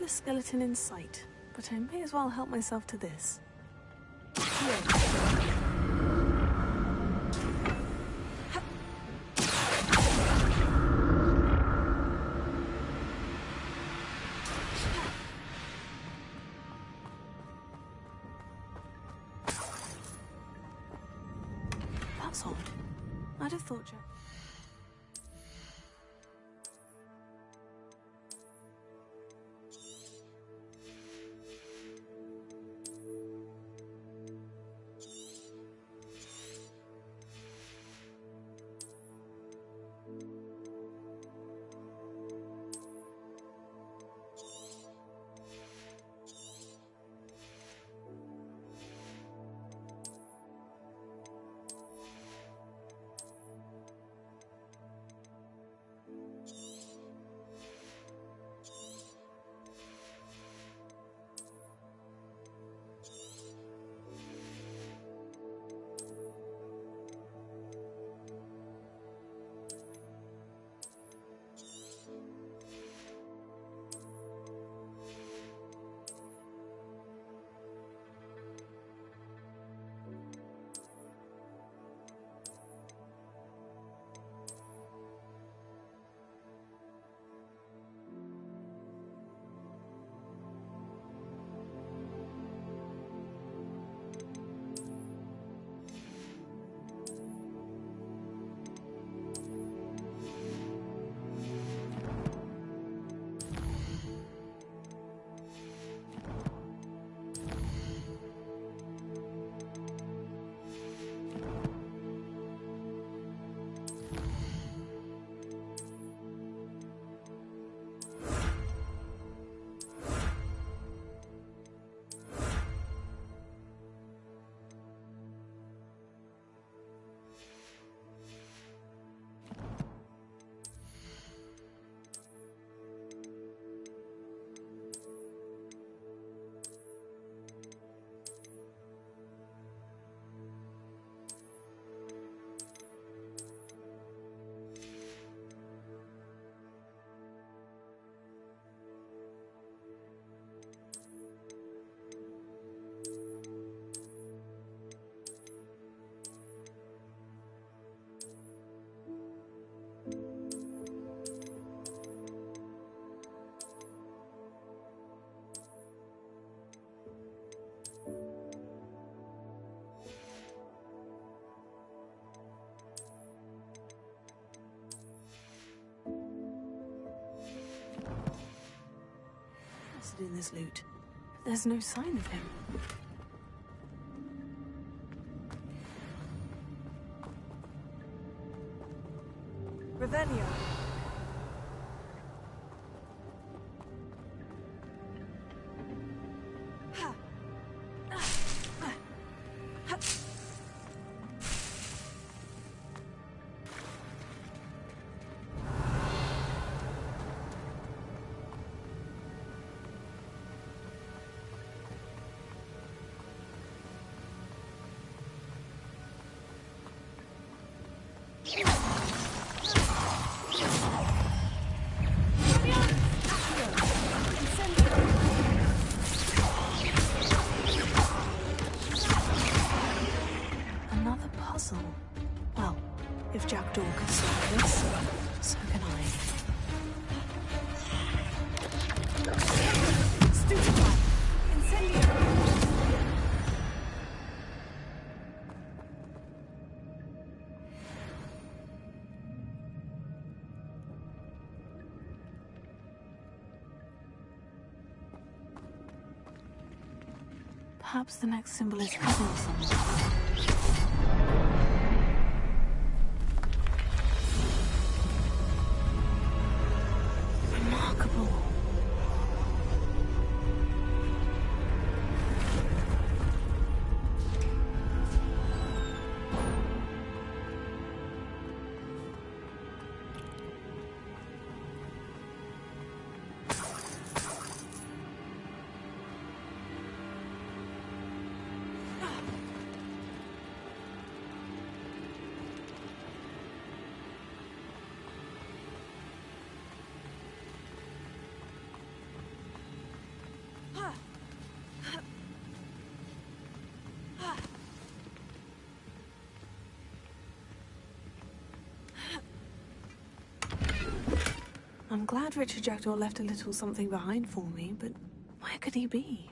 other skeleton in sight, but I may as well help myself to this. That's odd. I'd have thought Jack... in this loot. There's no sign of him. Revelio. Another puzzle. Well, if Jackdaw can solve this, so can I. Stupefy! Incendio! Perhaps the next symbol is hidden somewhere. Remarkable. I'm glad Richard Jackdaw left a little something behind for me, but where could he be?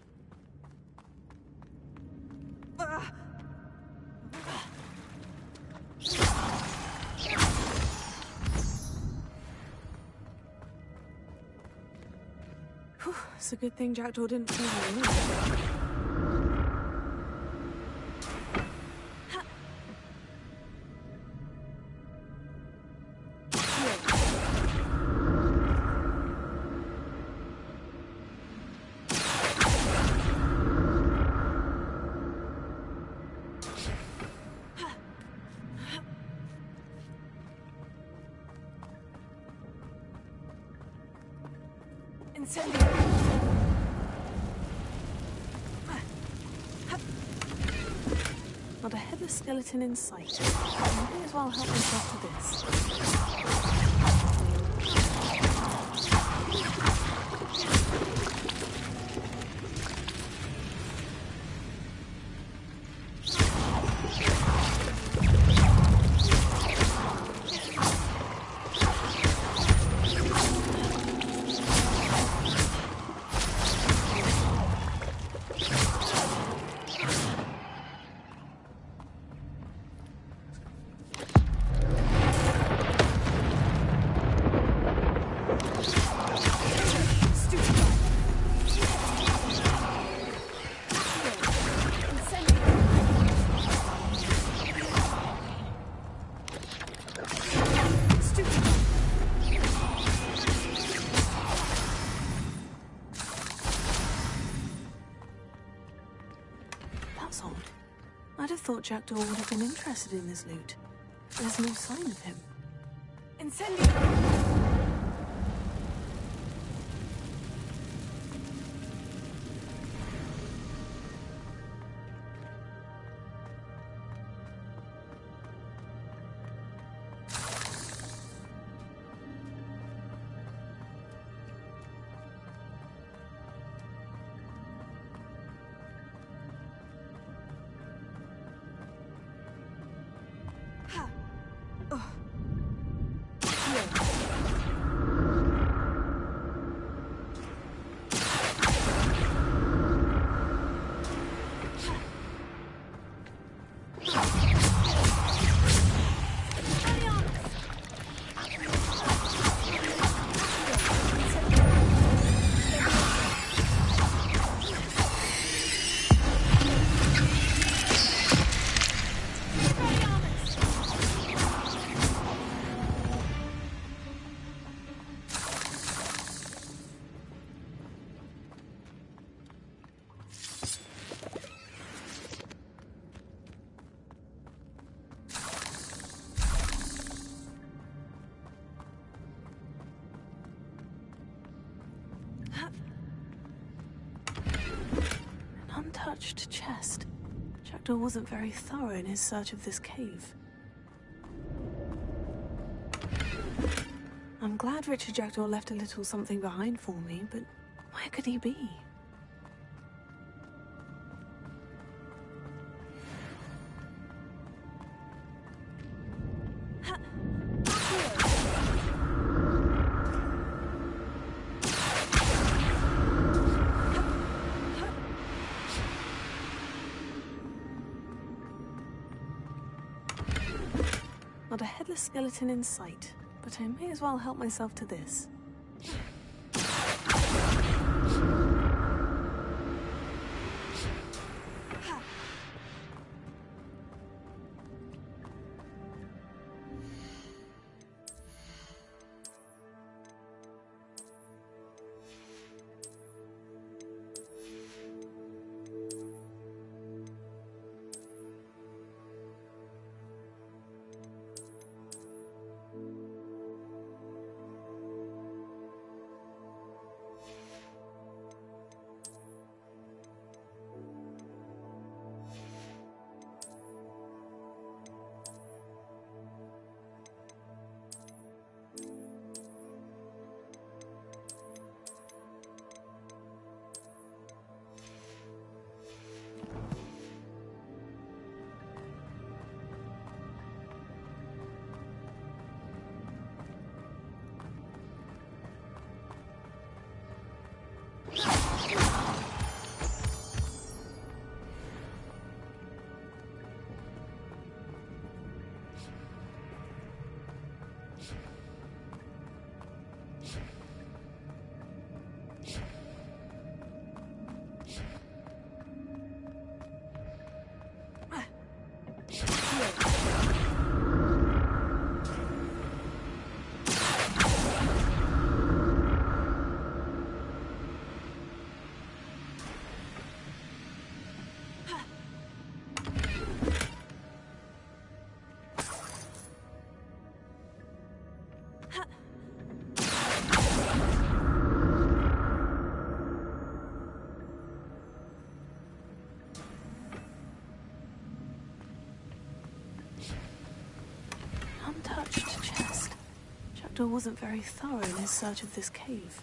Whew, it's a good thing Jackdaw didn't fall in love. Not a headless skeleton in sight. I may as well help myself to this. That's odd. I'd have thought Jackdaw would have been interested in this loot. There's no sign of him. Incendio! Untouched chest. Jackdaw wasn't very thorough in his search of this cave. I'm glad Richard Jackdaw left a little something behind for me, but where could he be? Not a headless skeleton in sight, but I may as well help myself to this. Jackdaw wasn't very thorough in his search of this cave.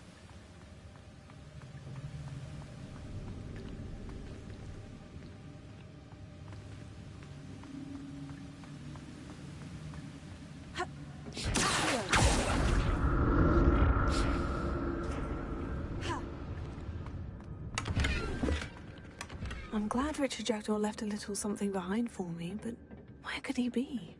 I'm glad Richard Jackdaw left a little something behind for me, but where could he be?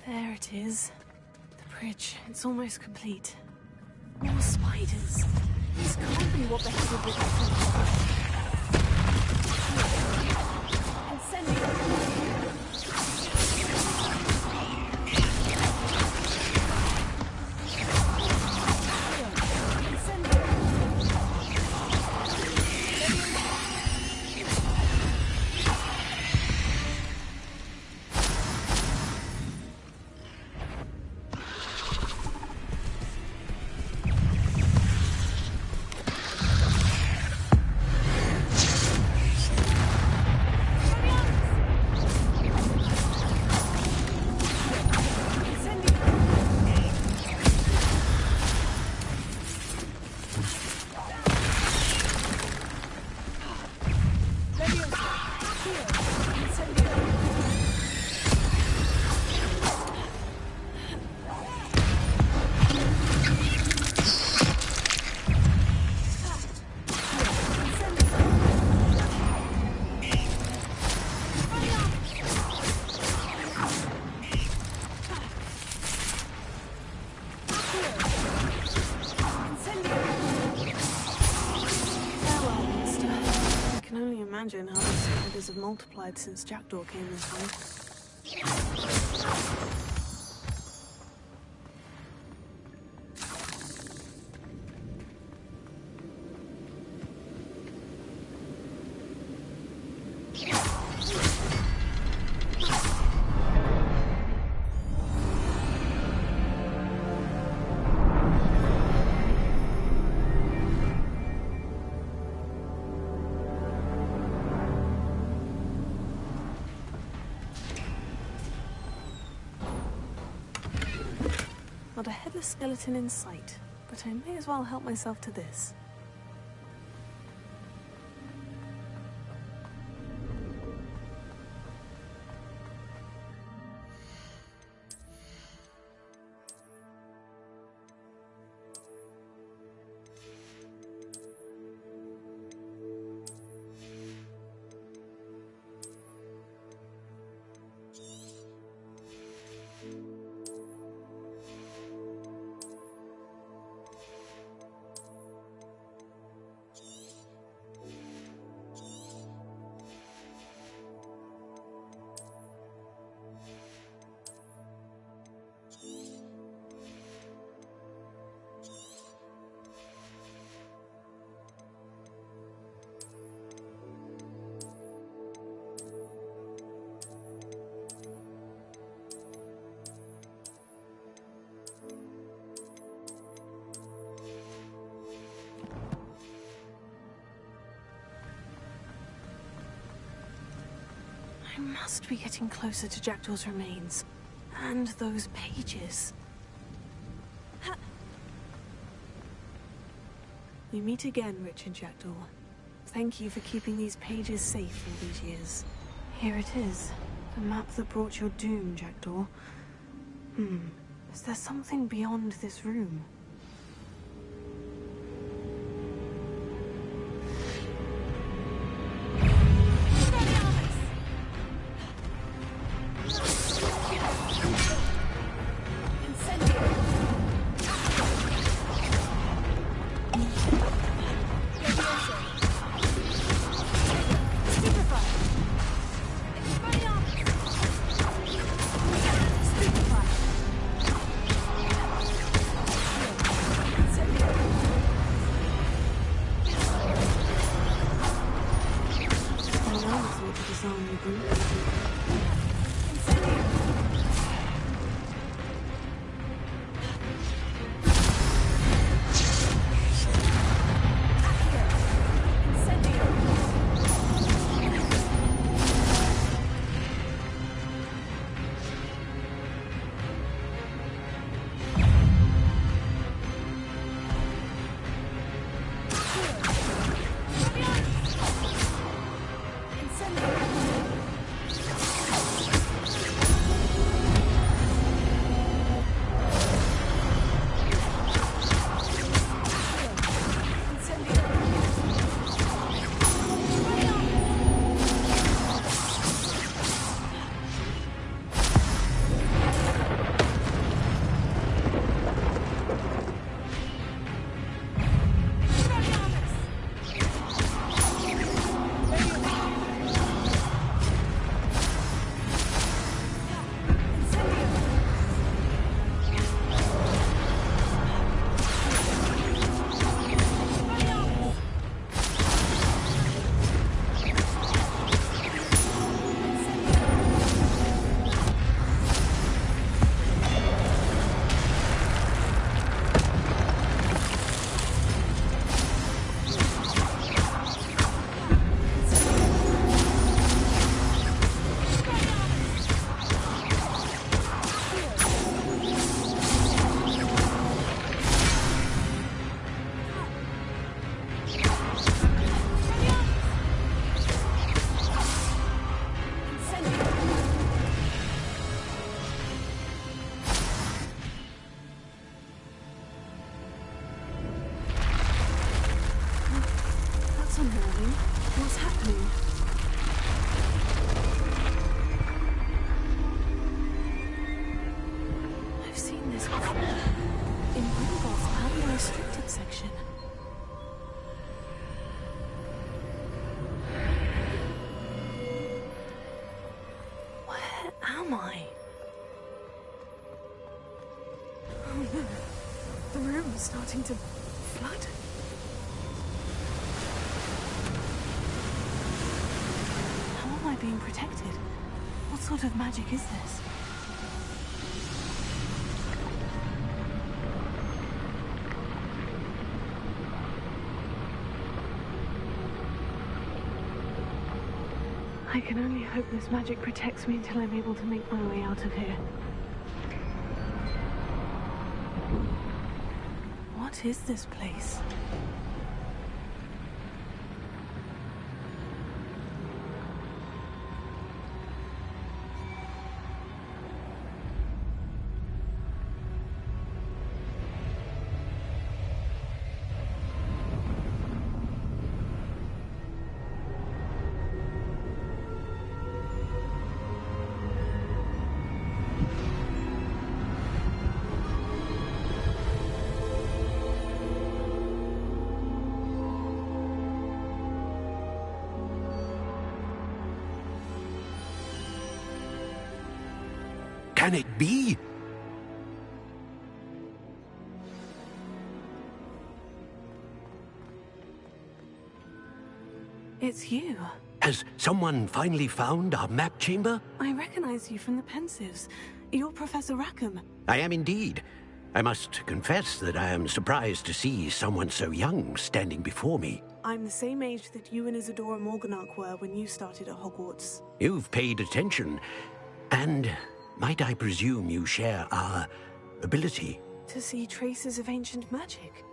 There it is. The bridge. It's almost complete. More spiders. This can't be what they did with imagine how the spiders have multiplied since Jackdaw came in town. Not a headless skeleton in sight, but I may as well help myself to this. I must be getting closer to Jackdaw's remains. And those pages. We meet again, Richard Jackdaw. Thank you for keeping these pages safe all these years. Here it is. The map that brought your doom, Jackdaw. Is there something beyond this room? Starting to flood. How am I being protected? What sort of magic is this? I can only hope this magic protects me until I'm able to make my way out of here. What is this place? Can it be? It's you. Has someone finally found our map chamber? I recognize you from the Pensives. You're Professor Rackham. I am indeed. I must confess that I am surprised to see someone so young standing before me. I'm the same age that you and Isadora Morganach were when you started at Hogwarts. You've paid attention, and might I presume you share our ability? To see traces of ancient magic?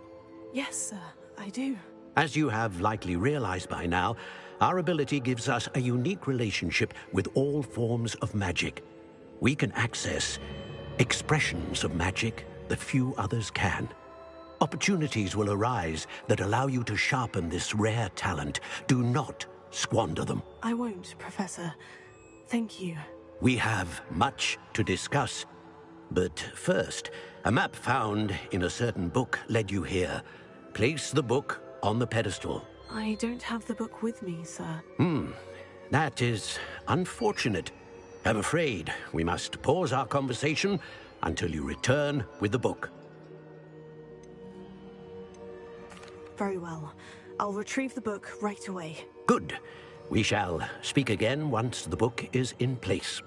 Yes, sir, I do. As you have likely realized by now, our ability gives us a unique relationship with all forms of magic. We can access expressions of magic that few others can. Opportunities will arise that allow you to sharpen this rare talent. Do not squander them. I won't, Professor. Thank you. We have much to discuss. But first, a map found in a certain book led you here. Place the book on the pedestal. I don't have the book with me, sir. That is unfortunate. I'm afraid we must pause our conversation until you return with the book. Very well. I'll retrieve the book right away. Good. We shall speak again once the book is in place.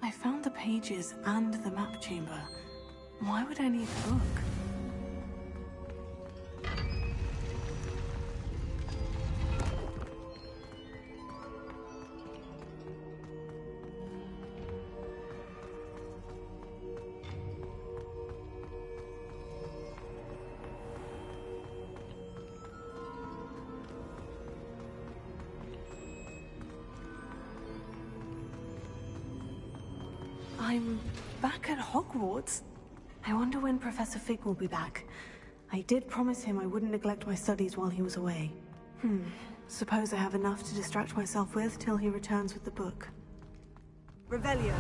I found the pages and the map chamber. Why would I need the book? I'm back at Hogwarts. I wonder when Professor Fig will be back. I did promise him I wouldn't neglect my studies while he was away. Suppose I have enough to distract myself with till he returns with the book. Revelio.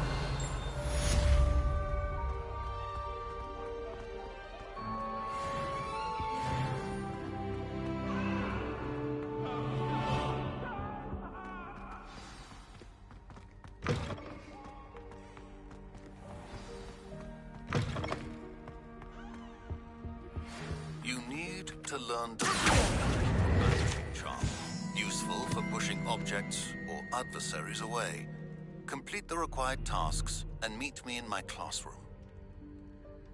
You need to learn to charm, useful for pushing objects or adversaries away. Complete the required tasks and meet me in my classroom.